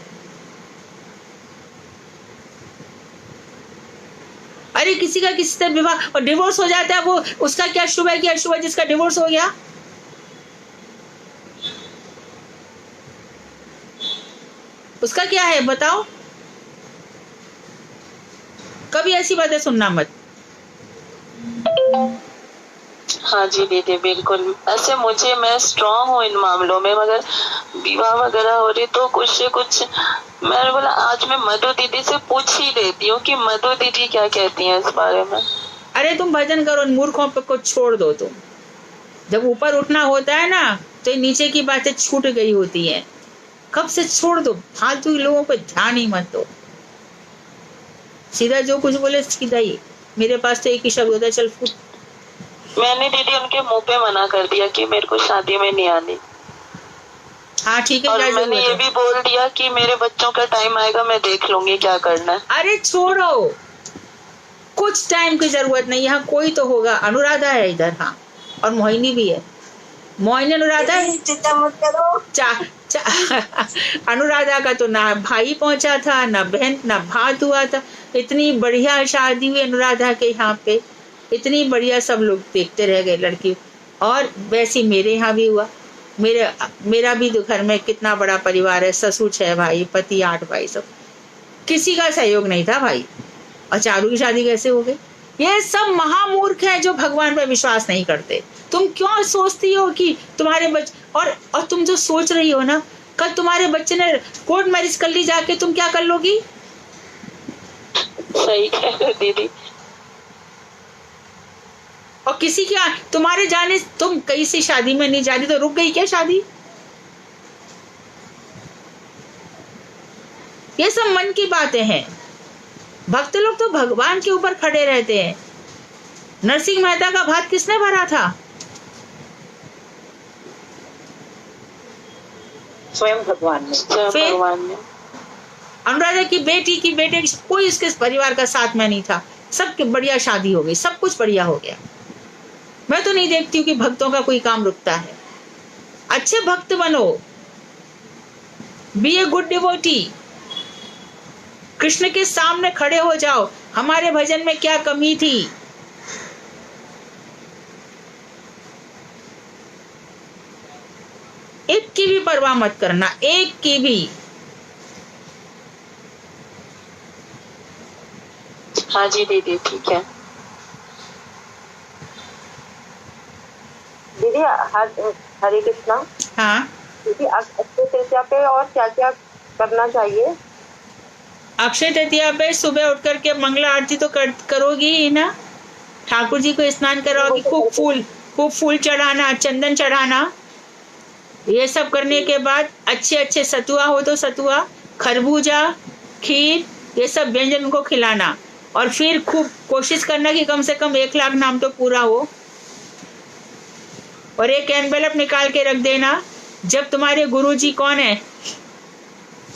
अरे किसी का किसी से विवाह और डिवोर्स हो जाता है, वो उसका क्या शुभ है कि अशुभ है जिसका डिवोर्स हो गया? उसका क्या है बताओ? कभी ऐसी बातें सुनना मत। हाँ जी दीदी बिल्कुल, ऐसे मुझे, मैं स्ट्रांग हूँ इन मामलों में, मगर विवाह वगैरह हो रही तो कुछ से कुछ मैंने बोला आज मैं मधु दीदी से पूछ ही लेती हूँ कि मधु दीदी क्या कहती हैं इस बारे में। अरे तुम भजन करो, इन मूर्खों पे को छोड़ दो। तुम जब ऊपर उठना होता है ना तो नीचे की बातें छूट गई होती हैं, कब से छोड़ दो, फालतू लोगों पे ध्यान ही मत दो। सीधा जो कुछ बोले सीधा ही। मेरे पास तो एक ही शब्द होता है, चल फुट। मैंने दीदी उनके मुंह पे मना कर दिया कि मेरे को शादी में नहीं आनी। हाँ ठीक है, और मैंने ये भी बोल दिया कि मेरे बच्चों का टाइम आएगा, मैं देख लूंगी क्या करना है। अरे छोड़ो, कुछ टाइम की जरूरत नहीं, यहाँ कोई तो होगा। अनुराधा है इधर, हाँ, और मोहिनी भी है। मोहिनी अनुराधा चिंता मत करो। अनुराधा का तो ना भाई पहुंचा था, ना बहन, ना भात हुआ था। इतनी बढ़िया शादी हुई अनुराधा के यहाँ पे, इतनी बढ़िया, सब लोग देखते रह गए लड़की। और वैसे मेरे यहाँ भी हुआ। मेरा भी तो घर में कितना बड़ा परिवार है, ससुर 6 भाई, पति 8 भाई, सब किसी का सहयोग नहीं था भाई। और चारू की शादी कैसे हो गई? ये सब महामूर्ख है जो भगवान पर विश्वास नहीं करते। तुम क्यों सोचती हो कि तुम्हारे बच्चे, और तुम जो सोच रही हो ना, कल तुम्हारे बच्चे ने कोर्ट मैरिज कर ली जाके, तुम क्या कर लोगी? सही कह रहे दीदी। और किसी क्या तुम्हारे जाने, तुम कहीं से शादी में नहीं जा रही तो रुक गई क्या शादी? ये सब मन की बातें हैं। भक्त लोग तो भगवान के ऊपर खड़े रहते हैं। नरसिंह मेहता का भात किसने भरा था? स्वयं भगवान ने। अनुराधा की बेटी की बेटे की, कोई इसके परिवार का साथ में नहीं था। सबकी बढ़िया शादी हो गई, सब कुछ बढ़िया हो गया। मैं तो नहीं देखती हूँ कि भक्तों का कोई काम रुकता है। अच्छे भक्त बनो, be a good devotee. Krishna के सामने खड़े हो जाओ, हमारे भजन में क्या कमी थी? एक की भी परवाह मत करना, एक की भी। हाँ जी दीदी ठीक है। दीदी हरे कृष्णा। हाँ दीदी अक्षय तृतीया पे और क्या क्या करना चाहिए? अक्षय तृतीया पे सुबह उठ करके मंगला आरती तो करोगी ही ना। ठाकुर जी को स्नान करवाओगी, खूब फूल चढ़ाना, चंदन चढ़ाना। ये सब करने के बाद अच्छे सतुआ हो तो सतुआ, खरबूजा, खीर, ये सब व्यंजन उनको खिलाना। और फिर खूब कोशिश करना कि कम से कम 1 लाख नाम तो पूरा हो। और एक एनवेलप निकाल के रख देना। जब तुम्हारे गुरुजी कौन है?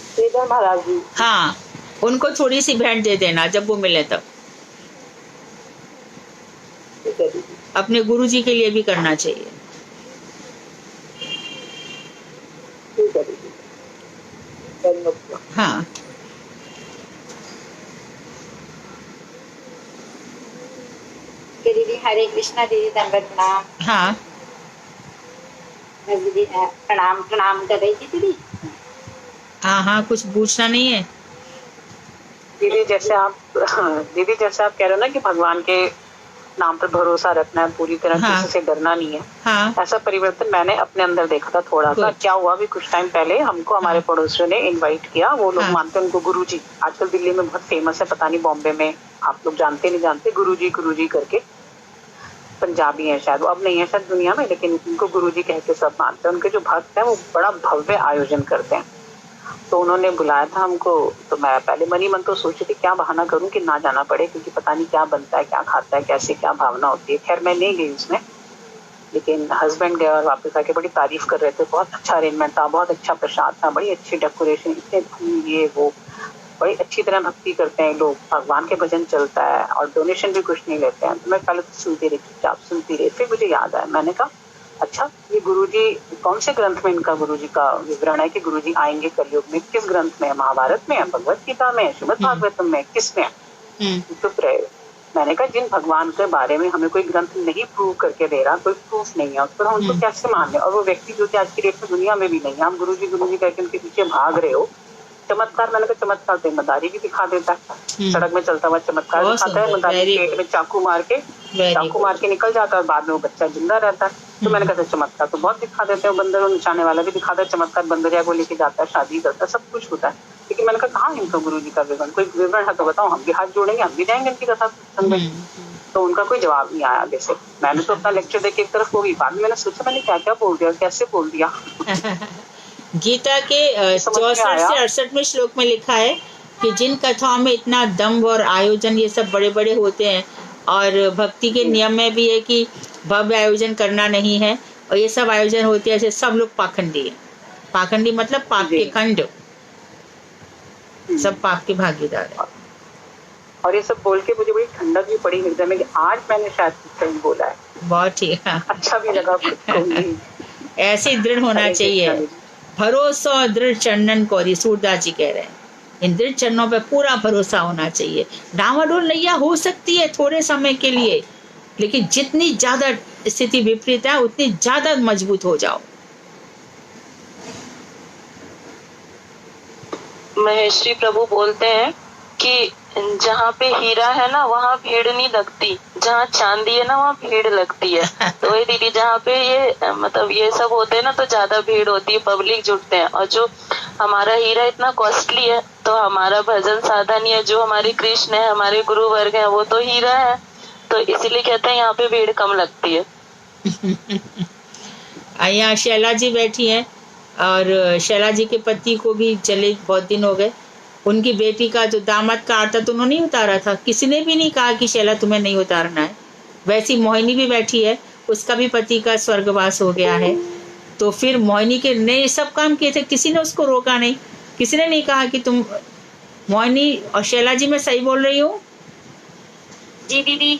श्रीधर महाराज जी। हाँ, उनको थोड़ी सी भेंट दे देना जब वो मिले तब। अपने गुरुजी के लिए भी करना चाहिए। हाँ दीदी हरे कृष्णा। दीदी दंडवत प्रणाम। हाँ मैं दीदी प्रणाम कर रही थी दीदी। हाँ, कुछ पूछना नहीं है दीदी। जैसे आप कह रहे हो ना कि भगवान के नाम पर भरोसा रखना है पूरी तरह, हाँ, किसी से डरना नहीं है। हाँ, ऐसा परिवर्तन मैंने अपने अंदर देखा था थोड़ा सा। क्या हुआ, भी कुछ टाइम पहले हमको हमारे पड़ोसियों ने इनवाइट किया। वो लोग मानते हैं उनको गुरुजी, आजकल दिल्ली में बहुत फेमस है, पता नहीं बॉम्बे में आप लोग जानते नहीं जानते, गुरुजी करके। पंजाबी हैं शायद, वो अब नहीं है शायद दुनिया में, लेकिन उनको गुरुजी कह के सब मानते हैं। उनके जो भक्त हैं वो बड़ा भव्य आयोजन करते हैं। तो उन्होंने बुलाया था हमको, तो मैं पहले मनी मन तो सोच रही थी क्या बहाना करूं कि ना जाना पड़े, क्योंकि पता नहीं क्या बनता है, क्या खाता है, कैसे क्या भावना होती है। खैर मैं नहीं गई उसमें, लेकिन हस्बैंड गए और वापस आके बड़ी तारीफ कर रहे थे। बहुत अच्छा अरेंजमेंट था, बहुत अच्छा प्रसाद था, बड़ी अच्छी डेकोरेशन, इतने फूल, ये वो, बड़ी अच्छी तरह भक्ति करते हैं लोग, भगवान के भजन चलता है और डोनेशन भी कुछ नहीं लेते हैं। तो मैं पहले तो सुनती रही, चुपचाप सुनती रही। फिर मुझे याद आया, मैंने कहा अच्छा ये गुरुजी कौन से ग्रंथ में इनका गुरुजी का विवरण है कि गुरुजी आएंगे कलयुग में? किस ग्रंथ में है? महाभारत में है, भगवत गीता में है, श्रीमद् भागवतम में, किस में है? चुप रहे। मैंने कहा जिन भगवान के बारे में हमें कोई ग्रंथ नहीं प्रूव करके दे रहा, कोई प्रूफ नहीं है, उस पर हम उनको कैसे मान लें? और वो व्यक्ति जो कि आज की डेट में दुनिया में भी नहीं है, हम गुरुजी करके उनके पीछे भाग रहे हो। चमत्कार, मैंने कहा चमत्कार तो ईमानदारी भी दिखा देता है, सड़क में चलता हुआ चमत्कार दिखाता है, ईमानदारी पेट में चाकू मार के निकल जाता है और बाद में वो बच्चा जिंदा रहता है। तो मैंने कहा चमत्कार तो बहुत दिखा देते हैं, बंदर और नचाने वाला भी दिखाता है चमत्कार, बंदरिया को लेके जाता है, शादी करता है, सब कुछ होता है। लेकिन मैंने कहा कहाँ इनका गुरु जी का विवरण, कोई विवरण है तो बताओ, हम भी हाथ जोड़ेंगे, हम भी जाएंगे इनकी कथा संग में। तो उनका कोई जवाब नहीं आया। जैसे मैंने तो अपना लेक्चर देख के एक तरफ हो गई, बाद में मैंने सोचा मैंने क्या क्या बोल दिया, कैसे बोल दिया। गीता के 64 से 68 में श्लोक में लिखा है कि जिन कथाओं में इतना दम्भ और आयोजन ये सब बड़े बड़े होते हैं, और भक्ति के नियम में भी है कि भव्य आयोजन करना नहीं है, और ये सब आयोजन होते हैं ऐसे सब लोग पाखंडी है। पाखंडी मतलब पाप के खंड, सब पाप के भागीदार है। और ये सब बोल के मुझे बड़ी ठंडक भी पड़ी हृदय में कि आज मैंने शायद सही बोला है। बहुत ठीक है, अच्छा भी लगा खुद को। ऐसे दृढ़ होना चाहिए, भरोसा और दृढ़ चरणन कोरी, सूरदास जी कह रहे हैं। इन दृढ़ चरणों पे पूरा भरोसा होना चाहिए। डावाडोल नैया हो सकती है थोड़े समय के लिए, लेकिन जितनी ज्यादा स्थिति विपरीत है उतनी ज्यादा मजबूत हो जाओ। महेश्वरी प्रभु बोलते हैं कि जहाँ पे हीरा है ना वहाँ भीड़ नहीं लगती, जहाँ चांदी है ना वहाँ भीड़ लगती है। तो ये दीदी जहाँ पे ये मतलब ये सब होते हैं ना तो ज्यादा भीड़ होती है, पब्लिक जुटते हैं। और जो हमारा हीरा इतना कॉस्टली है, तो हमारा भजन साधन है, जो हमारे कृष्ण है, हमारे गुरु वर्ग है, वो तो हीरा है। तो इसीलिए कहते हैं यहाँ पे भीड़ कम लगती है। यहाँ शैला जी बैठी हैं, और शैला जी के पति को भी चले बहुत दिन हो गए। उनकी बेटी का जो दामाद का आरता तो उन्होंने नहीं उतारा था, किसी ने भी नहीं कहा कि शैला तुम्हें नहीं उतारना है। वैसी मोहिनी भी बैठी है, उसका भी पति का स्वर्गवास हो गया है। तो फिर मोहिनी के ने सब काम किए थे, किसी ने उसको रोका नहीं, किसी ने नहीं कहा कि तुम। मोहिनी और शैला जी मैं सही बोल रही हूँ? जी दीदी,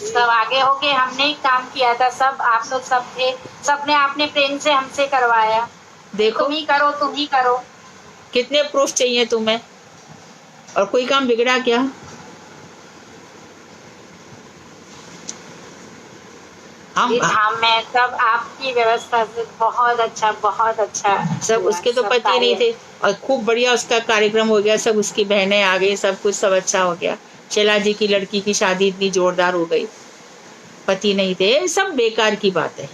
सब आगे हो गए, हमने ही काम किया था, सब आप लोग सब थे, सबने आपने प्रेम से हमसे करवाया। देखो तुम ही करो। कितने प्रूफ चाहिए तुम्हें, और कोई काम बिगड़ा क्या? मैं सब आपकी व्यवस्था से बहुत अच्छा सब उसके तो पति नहीं थे, और खूब बढ़िया उसका कार्यक्रम हो गया, सब उसकी बहनें आ गई, सब कुछ सब अच्छा हो गया। शैला जी की लड़की की शादी इतनी जोरदार हो गई, पति नहीं थे, सब बेकार की बात है।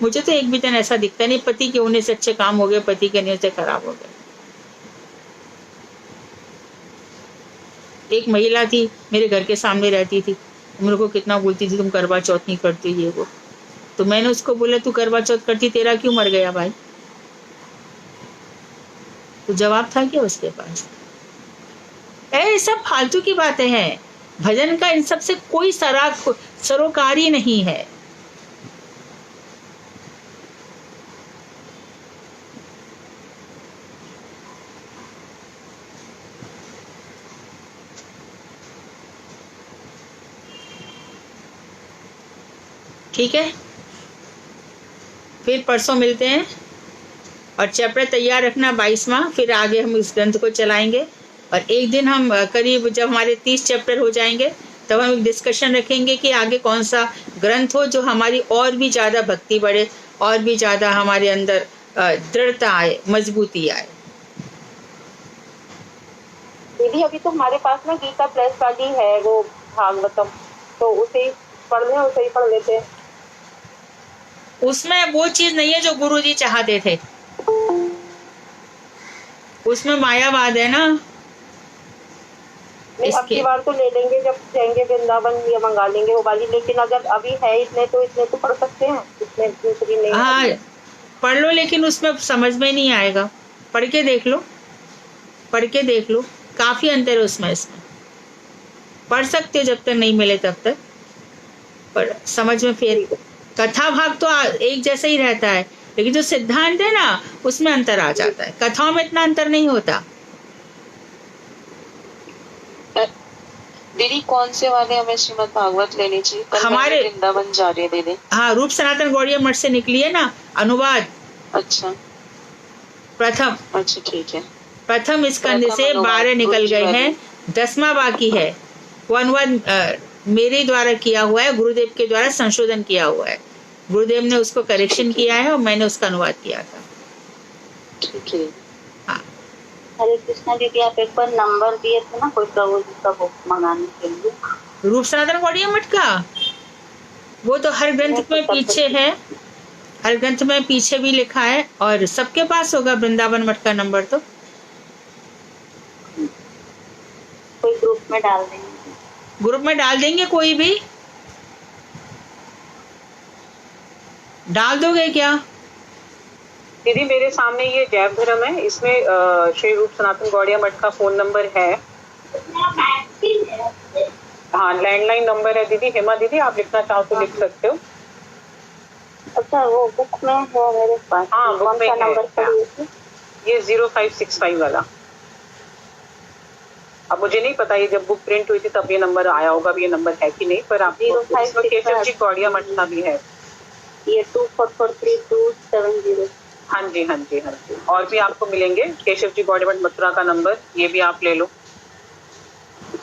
मुझे तो एक भी दिन ऐसा दिखता नहीं पति के होने से अच्छे काम हो गए, पति के होने से खराब हो गए। एक महिला थी मेरे घर के सामने रहती थी, मेरे को कितना बोलती थी तुम करवा चौथ नहीं करती ये वो। तो मैंने उसको बोला तू करवा चौथ करती, तेरा क्यों मर गया भाई? तो जवाब था क्या उसके पास? सब फालतू की बातें हैं। भजन का इन सब से कोई सरोकार ही नहीं है। ठीक है, फिर परसों मिलते हैं, और चैप्टर तैयार रखना 22वां, फिर आगे हम इस ग्रंथ को चलाएंगे। और एक दिन हम करीब जब हमारे 30 चैप्टर हो जाएंगे तब हम एक डिस्कशन रखेंगे कि आगे कौन सा ग्रंथ हो जो हमारी और भी ज़्यादा भक्ति बढ़े, और भी ज़्यादा हमारे अंदर दृढ़ता आए, मजबूती आए। दीदी अभी तो हमारे पास ना गीता प्लस वाली है वो भागवतम, तो उसे ही पढ़ लेते हैं। उसमें वो चीज नहीं है जो गुरुजी चाहते थे, उसमें मायावाद है ना। अब की बार तो ले लेंगे जब जाएंगे वृंदावन या मंगा लेंगे वो वाली, लेकिन अगर अभी है इतने तो पढ़ सकते हैं, इसमें दूसरी नहीं। हाँ पढ़ लो, लेकिन उसमें समझ में नहीं आएगा। पढ़ के देख लो, पढ़ के देख लो, काफी अंतर है उसमें इसमें। पढ़ सकते हो जब तक नहीं मिले तब तक, पर समझ में फिर कथा भाग तो एक जैसा ही रहता है, लेकिन जो सिद्धांत है ना उसमें अंतर आ जाता है। कथाओं में इतना अंतर नहीं होता। दीदी कौन से वाले हमें श्रीमद् भागवत लेनी चाहिए? हमारे वृंदावन जा रही है दीदी। हाँ, रूप सनातन गौड़िया मठ से निकली है ना अनुवाद। अच्छा प्रथम। अच्छा ठीक है। प्रथम स्कंद से 12 निकल गए हैं, 10वां बाकी है। वो अनुवाद मेरे द्वारा किया हुआ है, गुरुदेव के द्वारा संशोधन किया हुआ है। गुरुदेव ने उसको करेक्शन किया है और मैंने उसका अनुवाद किया था। ठीक है। हाँ। हरे कृष्णा दीदी, आप एक बार नंबर दिए थे ना कोई प्रभु जी का बुक मंगाने के लिए। रूप सनातन गौड़िया मठ का वो तो हर ग्रंथ में पीछे है, हर ग्रंथ में पीछे भी लिखा है, और सबके पास होगा वृंदावन मठ का नंबर। तो कोई ग्रुप में डाल देंगे, ग्रुप में डाल देंगे, कोई भी डाल दोगे क्या? दीदी मेरे सामने ये जैव धर्म है, इसमें श्री रूप सनातन गौड़िया मठ का फोन नंबर है। हाँ लैंडलाइन नंबर है दीदी। हेमा दीदी आप लिखना चाहो तो लिख सकते हो। अच्छा वो बुक में है मेरे पास। हाँ बुक में नंबर ये 0565 वाला। अब मुझे नहीं पता, ये जब बुक प्रिंट हुई थी तब ये नंबर आया होगा, अब ये नंबर है कि नहीं, पर आपको केशव जी गौड़िया मठ का भी है। ये 24432770। हाँ जी हाँ जी हाँ जी। और भी आपको मिलेंगे केशव जी गौड़िया मठ मथुरा का नंबर, ये भी आप ले लो।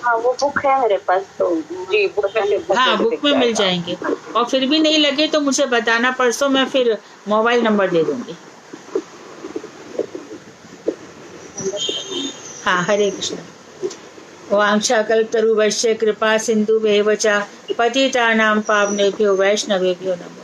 हाँ वो बुक है मेरे पास तो। जी बुक में, हाँ बुक में मिल जाएंगे। और फिर भी नहीं लगे तो मुझे बताना, परसों मैं फिर मोबाइल नंबर दे दूंगी। हाँ हरे कृष्ण। वांछा कल्पतरुभ्यश्च कृपा सिन्धुभ्येव च पतितानां पावनेभ्यो वैष्णवेभ्यो नमः।